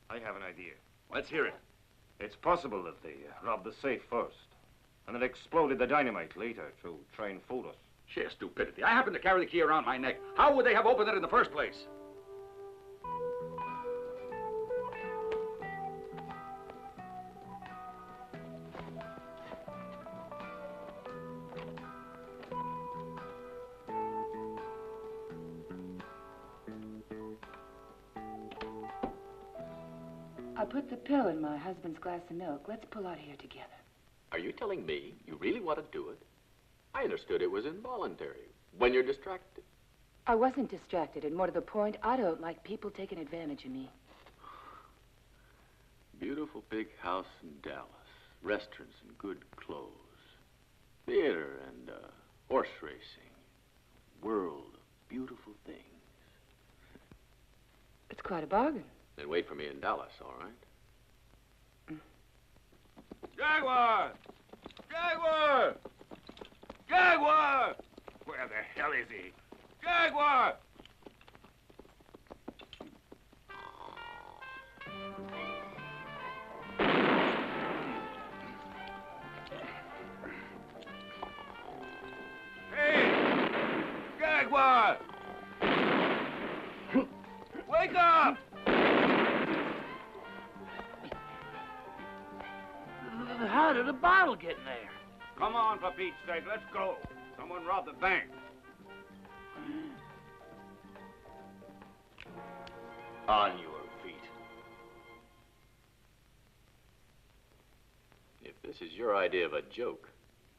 I have an idea. Let's hear it. It's possible that they robbed the safe first, and then exploded the dynamite later to try and fool us. Sheer stupidity. I happen to carry the key around my neck. How would they have opened it in the first place? I put the pill in my husband's glass of milk. Let's pull out here together. Are you telling me you really want to do it? I understood it was involuntary, when you're distracted. I wasn't distracted, and more to the point, I don't like people taking advantage of me. Beautiful big house in Dallas, restaurants and good clothes, theater and horse racing, world of beautiful things. It's quite a bargain. Then wait for me in Dallas, all right? Jaguar! Jaguar! Jaguar! Where the hell is he? Jaguar! up! How did the bottle get in there? Come on, for Pete's sake, let's go. Someone robbed the bank. On your feet. If this is your idea of a joke,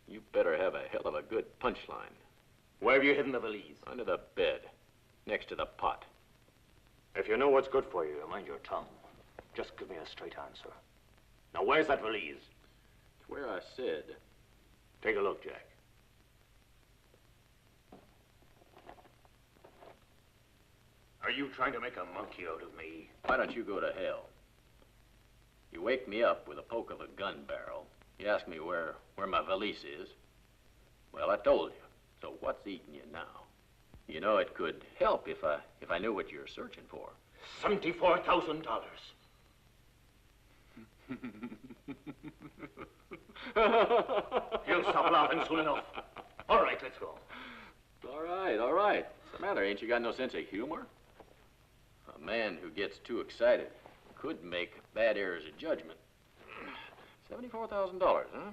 you better have a hell of a good punchline. Where have you hidden the valise? Under the bed, next to the pot. If you know what's good for you, mind your tongue. Just give me a straight answer. Now, where's that valise? It's where I said. Take a look, Jack. Are you trying to make a monkey out of me? Why don't you go to hell? You wake me up with a poke of a gun barrel. You ask me where my valise is. Well, I told you. So what's eating you now? You know, it could help if I knew what you're searching for. $74,000. You'll stop laughing soon enough. All right, let's go. All right, all right. What's the matter? Ain't you got no sense of humor? A man who gets too excited could make bad errors of judgment. $74,000, huh?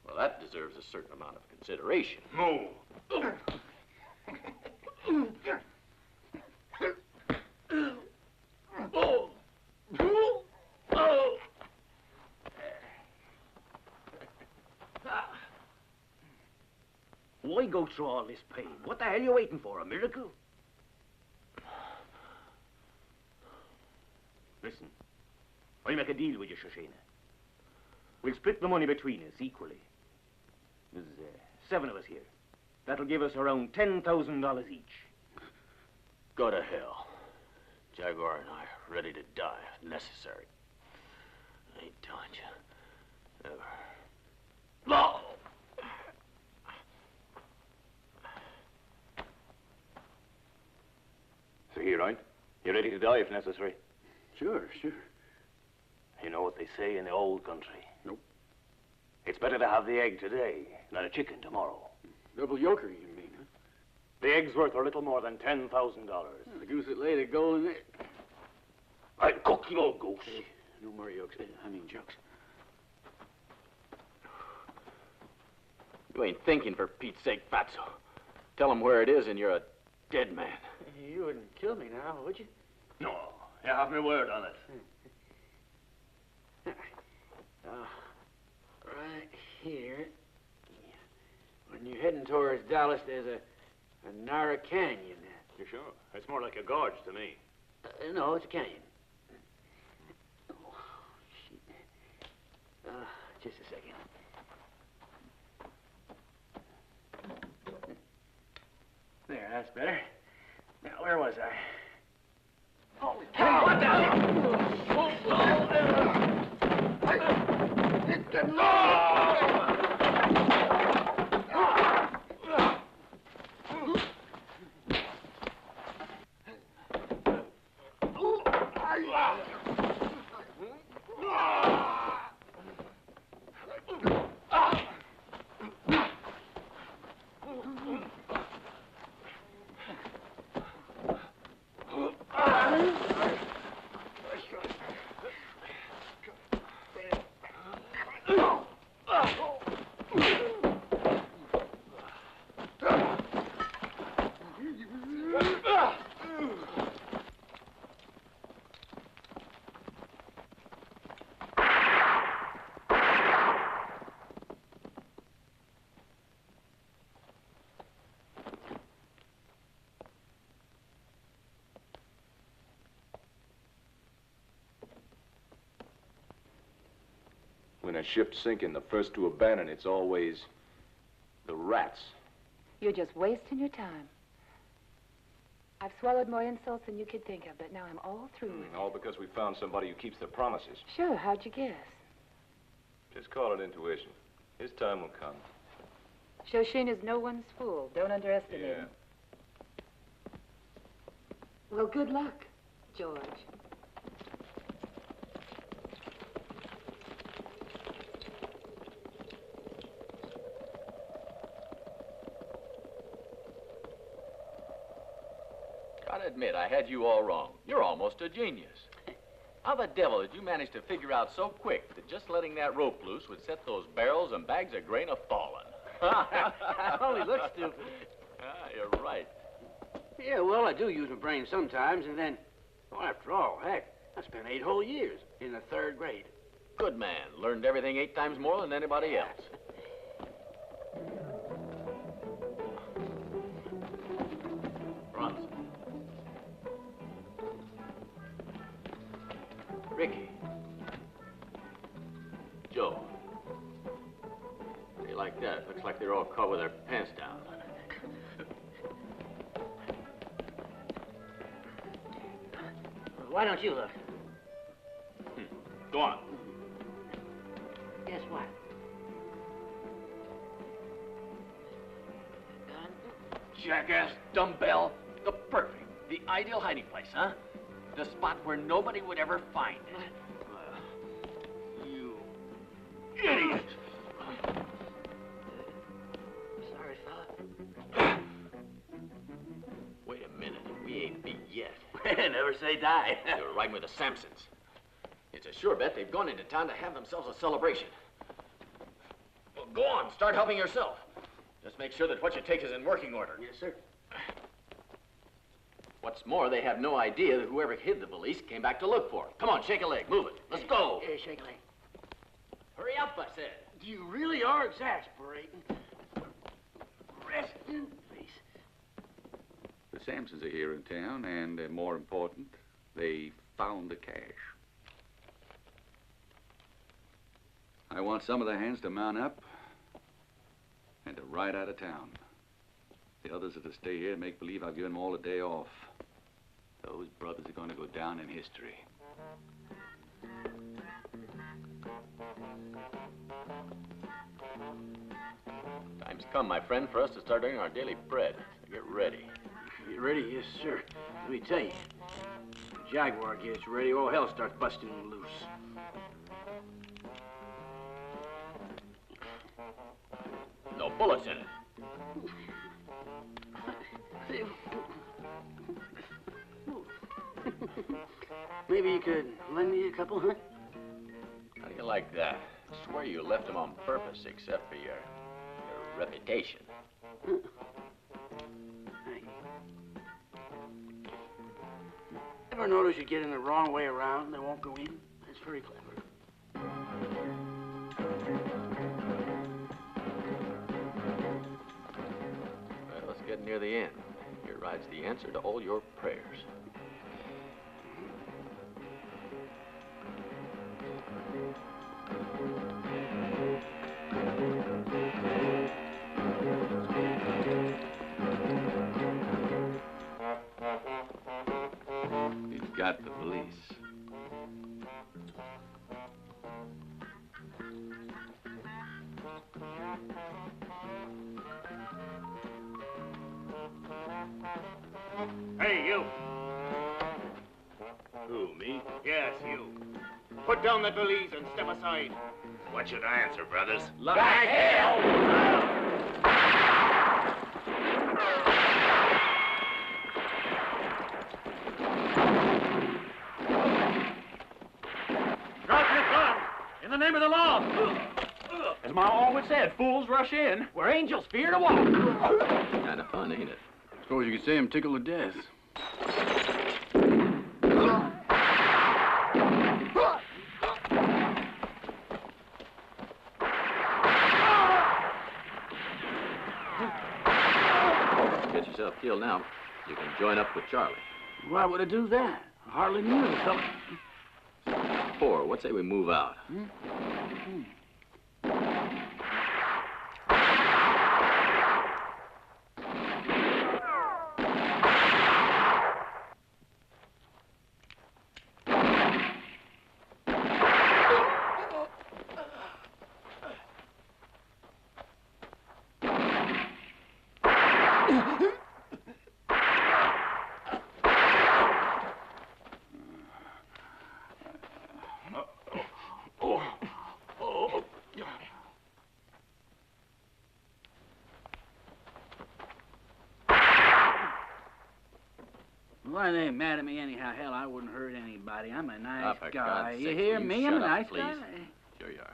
Well, that deserves a certain amount of consideration. Move. Why go through all this pain? What the hell are you waiting for? A miracle? Listen, I'll make a deal with you, Shoshena. We'll split the money between us equally. There's 7 of us here. That'll give us around $10,000 each. Go to hell. Jaguar and I are ready to die if necessary. I ain't telling you. Ever. No! So here, right? You're ready to die if necessary? Sure. You know what they say in the old country? Nope. It's better to have the egg today than a chicken tomorrow. Double yoker, you mean, huh? The egg's worth a little more than $10,000. The goose that laid a golden egg. I'll cook your goose. Hey, no more yokes. I mean jokes. You ain't thinking, for Pete's sake, Fatso. Tell him where it is and you're a dead man. You wouldn't kill me now, would you? No, you have my word on it. Right here. When you're heading towards Dallas, there's a narrow canyon there. You sure? It's more like a gorge to me. No, it's a canyon. Oh, shit. Just a second. There, that's better. Now, where was I? Oh, what When a ship's sinking, the first to abandon it's always the rats. You're just wasting your time. I've swallowed more insults than you could think of, but now I'm all through with it. All because we found somebody who keeps their promises. Sure, how'd you guess? Just call it intuition. His time will come. Shoshena's no one's fool. Don't underestimate him. Well, good luck, George. Gotta gotta admit, I had you all wrong. You're almost a genius. How the devil did you manage to figure out so quick that just letting that rope loose would set those barrels and bags of grain a-falling? I only look stupid. Ah, you're right. Yeah, well, I do use my brain sometimes, and then, well, after all, heck, I spent 8 whole years in the 3rd grade. Good man. Learned everything 8 times more than anybody else. Runs. Ricky. Joe. How do you like that? Looks like they're all caught with their pants down. Why don't you look? Go on. Guess what? Jackass, dumbbell, the perfect, the ideal hiding place, huh? The spot where nobody would ever find it. You idiot! Sorry, fella. Wait a minute, we ain't beat yet. Never say die. You're riding with the Sampsons. It's a sure bet they've gone into town to have themselves a celebration. Well, go on, start helping yourself. Just make sure that what you take is in working order. Yes, sir. What's more, they have no idea that whoever hid the valise came back to look for it. Come on, shake a leg, move it. Let's go. Hey, shake a leg. Hurry up, I said. You really are exasperating. Rest in peace. The Sampsons are here in town, and more important, they found the cash. I want some of the hands to mount up and to ride out of town. The others are to stay here and make believe I've given them all a day off. Those brothers are going to go down in history. Time's come, my friend, for us to start earning our daily bread. So get ready. Get ready? Yes, sir. Let me tell you, the Jaguar gets ready, all hell starts busting loose. No bullets in it. Maybe you could lend me a couple, huh? How do you like that? I swear you left them on purpose, except for your reputation. Ever notice you get in the wrong way around, they won't go in? That's very clever. Well, let's get near the end. Here rides the answer to all your prayers. He's got the police. Hey, you. Who, me? Yes, you. Put down that valise and step aside. What should I answer, brothers? Like hell! Drop your gun! In the name of the law! As Ma always said, fools rush in where angels fear to walk. Kind of fun, ain't it? Suppose you could say him tickled to death. Get yourself killed now. You can join up with Charlie. Why would I do that? I hardly knew the fella. Four, what say we move out? Why, they mad at me anyhow? Hell, I wouldn't hurt anybody. I'm a nice for guy. God's You sakes, hear will you me? shut I'm a up, nice please? guy. Sure you are.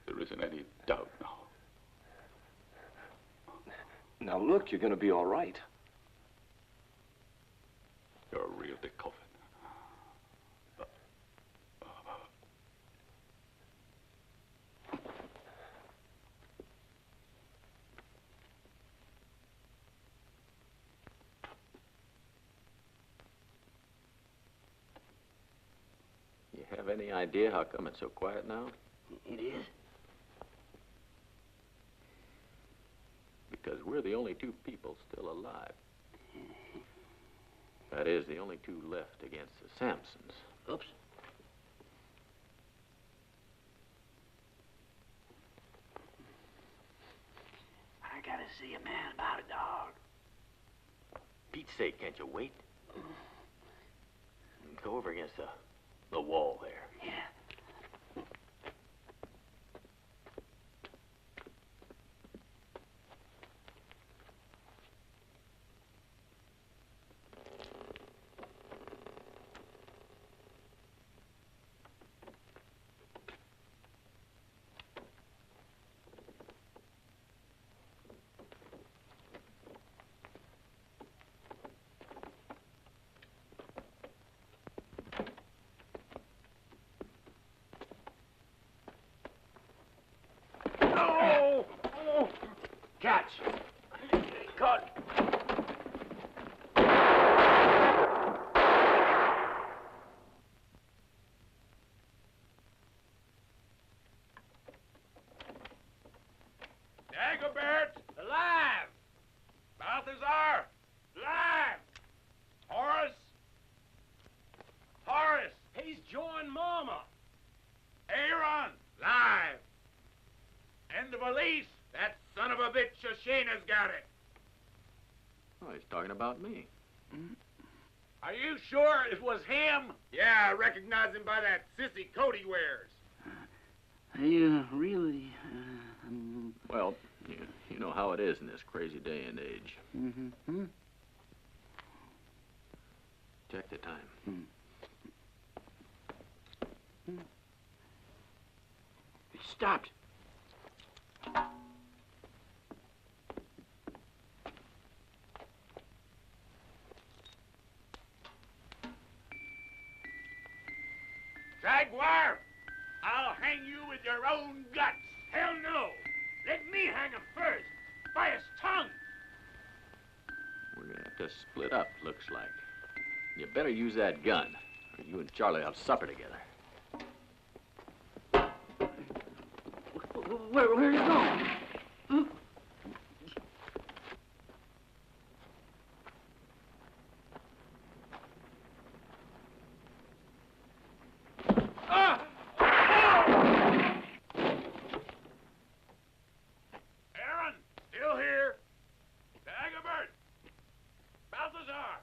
There isn't any doubt now. Now look, you're gonna be all right. You're a real Dick Koven. You have any idea how come it's so quiet now? It is? Because we're the only two people still alive. That is, the only two left against the Sampsons. Oops. I gotta see a man about a dog. Pete's sake, can't you wait? Go over against the wall there. Yeah. Catch. Caught. Dagobert! Alive! Balthazar! Alive! Horace! Horace! He's joined Mama. Aaron! Live! And the valise! That son of a bitch, Shoshena's got it! Oh, he's talking about me. Are you sure it was him? Yeah, I recognize him by that sissy coat he wears. You really... Well, you know how it is in this crazy day and age. Mm-hmm. Check the time. It stopped. Jaguar! I'll hang you with your own guts. Hell no. Let me hang him first. By his tongue. We're gonna have to split up, looks like. You better use that gun, or you and Charlie have supper together. Where are you going? Aaron, still here. Dagobert! Balthazar!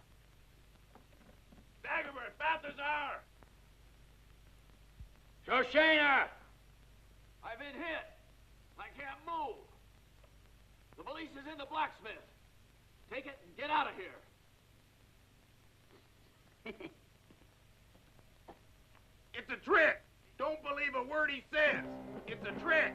Dagobert, Balthazar! Shoshena! I've been hit. I can't move. The valise is in the blacksmith. Take it and get out of here. It's a trick. Don't believe a word he says. It's a trick.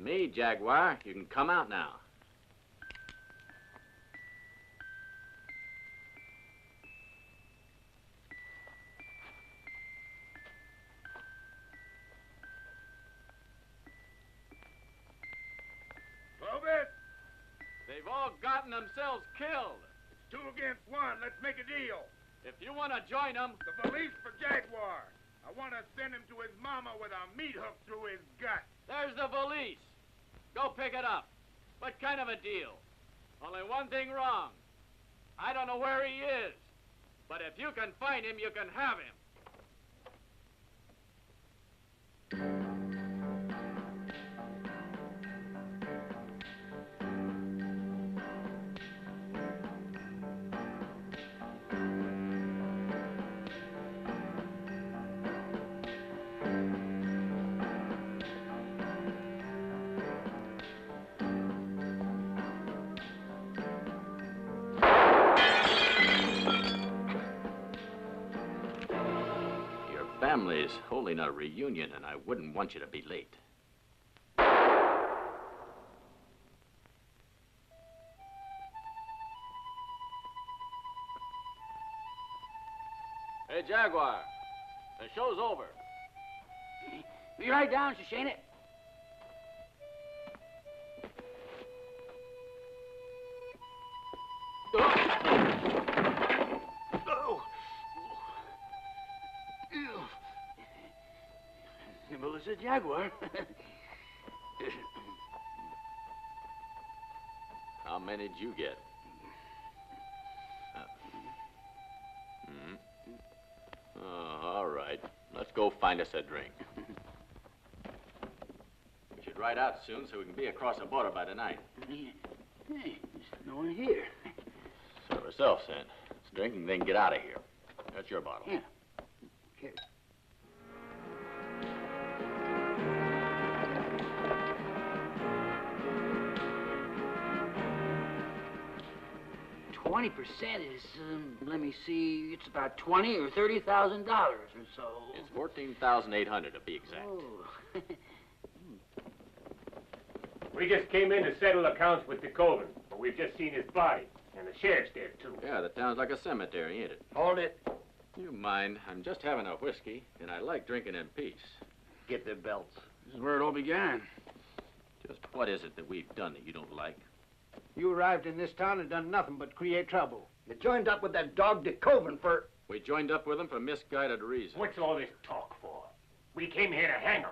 me, Jaguar. You can come out now. Koven, They've all gotten themselves killed. it's 2 against 1. Let's make a deal. If you want to join them... The valise for Jaguar. I want to send him to his mama with a meat hook through his gut. There's the valise. Go pick it up. What kind of a deal? Only one thing wrong. I don't know where he is. But if you can find him, you can have him. Family's holding a reunion, and I wouldn't want you to be late. Hey, Jaguar, the show's over. Be right down, Shoshena. Well, it's a Jaguar. How many did you get? Oh, all right. Let's go find us a drink. We should ride out soon so we can be across the border by tonight. Hey, there's no one here. Serve yourself, then. Let's drink and then get out of here. That's your bottle. Yeah. Okay. 20% is, let me see, it's about $20,000 or $30,000 or so. It's $14,800 to be exact. Oh. We just came in to settle accounts with the Koven, but we've just seen his body, and the sheriff's there, too. Yeah, the town's like a cemetery, ain't it? Hold it. You mind? I'm just having a whiskey, and I like drinking in peace. Get their belts. This is where it all began. Just what is it that we've done that you don't like? You arrived in this town and done nothing but create trouble. You joined up with that dog de Koven for... We joined up with him for misguided reasons. What's all this talk for? We came here to hang him.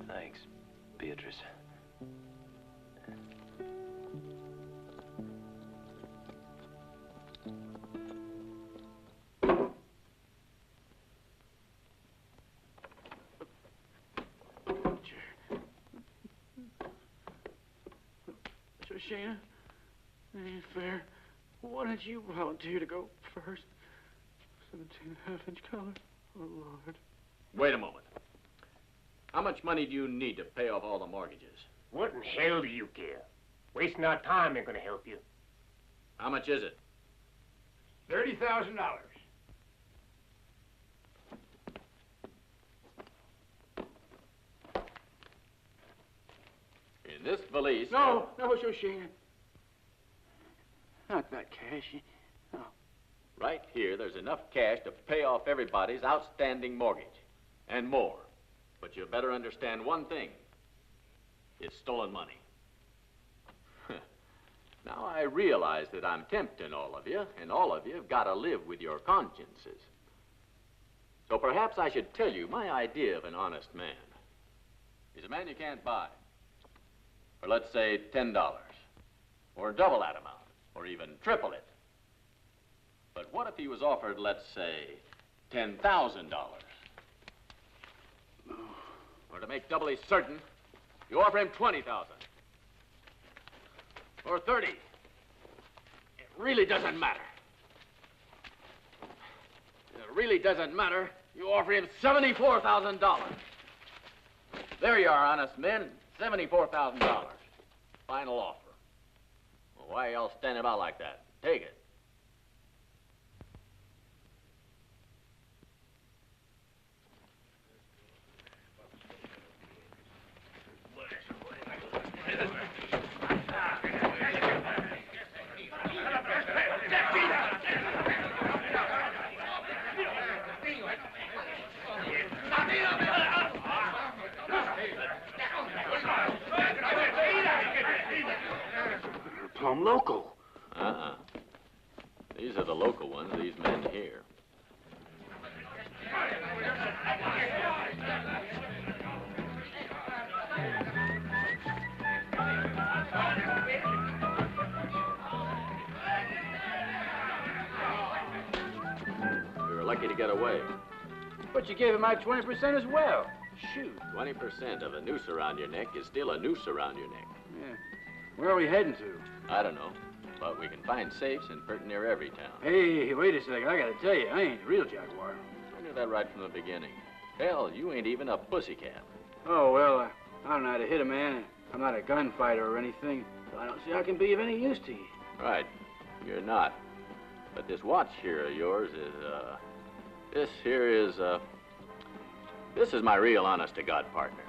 Thanks, Beatrice. Shoshena, that ain't fair. Why don't you volunteer to go first? 17.5-inch collar. Oh, Lord. Wait a moment. How much money do you need to pay off all the mortgages? What in hell do you care? Wasting our time ain't gonna help you. How much is it? $30,000. In this valise... No, Shoshena. Not that cash. No. Right here, there's enough cash to pay off everybody's outstanding mortgage. And more. But you better understand one thing. It's stolen money. Now, I realize that I'm tempting all of you, and all of you have got to live with your consciences. So perhaps I should tell you my idea of an honest man is a man you can't buy. For, let's say, $10. Or double that amount. Or even triple it. But what if he was offered, let's say, $10,000? to make doubly certain, you offer him 20,000. Or 30. It really doesn't matter. It really doesn't matter. You offer him $74,000. There you are, honest men. $74,000. Final offer. Well, why are y'all standing about like that? Take it. Plum loco. These are the local ones, these men here. We were lucky to get away. But you gave him my 20% as well. Shoot. 20% of a noose around your neck is still a noose around your neck. Yeah. Where are we heading to? I don't know, but we can find safes in pretty near every town. Hey, wait a second. I gotta tell you, I ain't a real jaguar. I knew that right from the beginning. Hell, you ain't even a pussycat. Oh, well, I don't know how to hit a man. I'm not a gunfighter or anything, so I don't see how I can be of any use to you. Right, you're not. But this watch here of yours is, this is my real honest-to-God partner.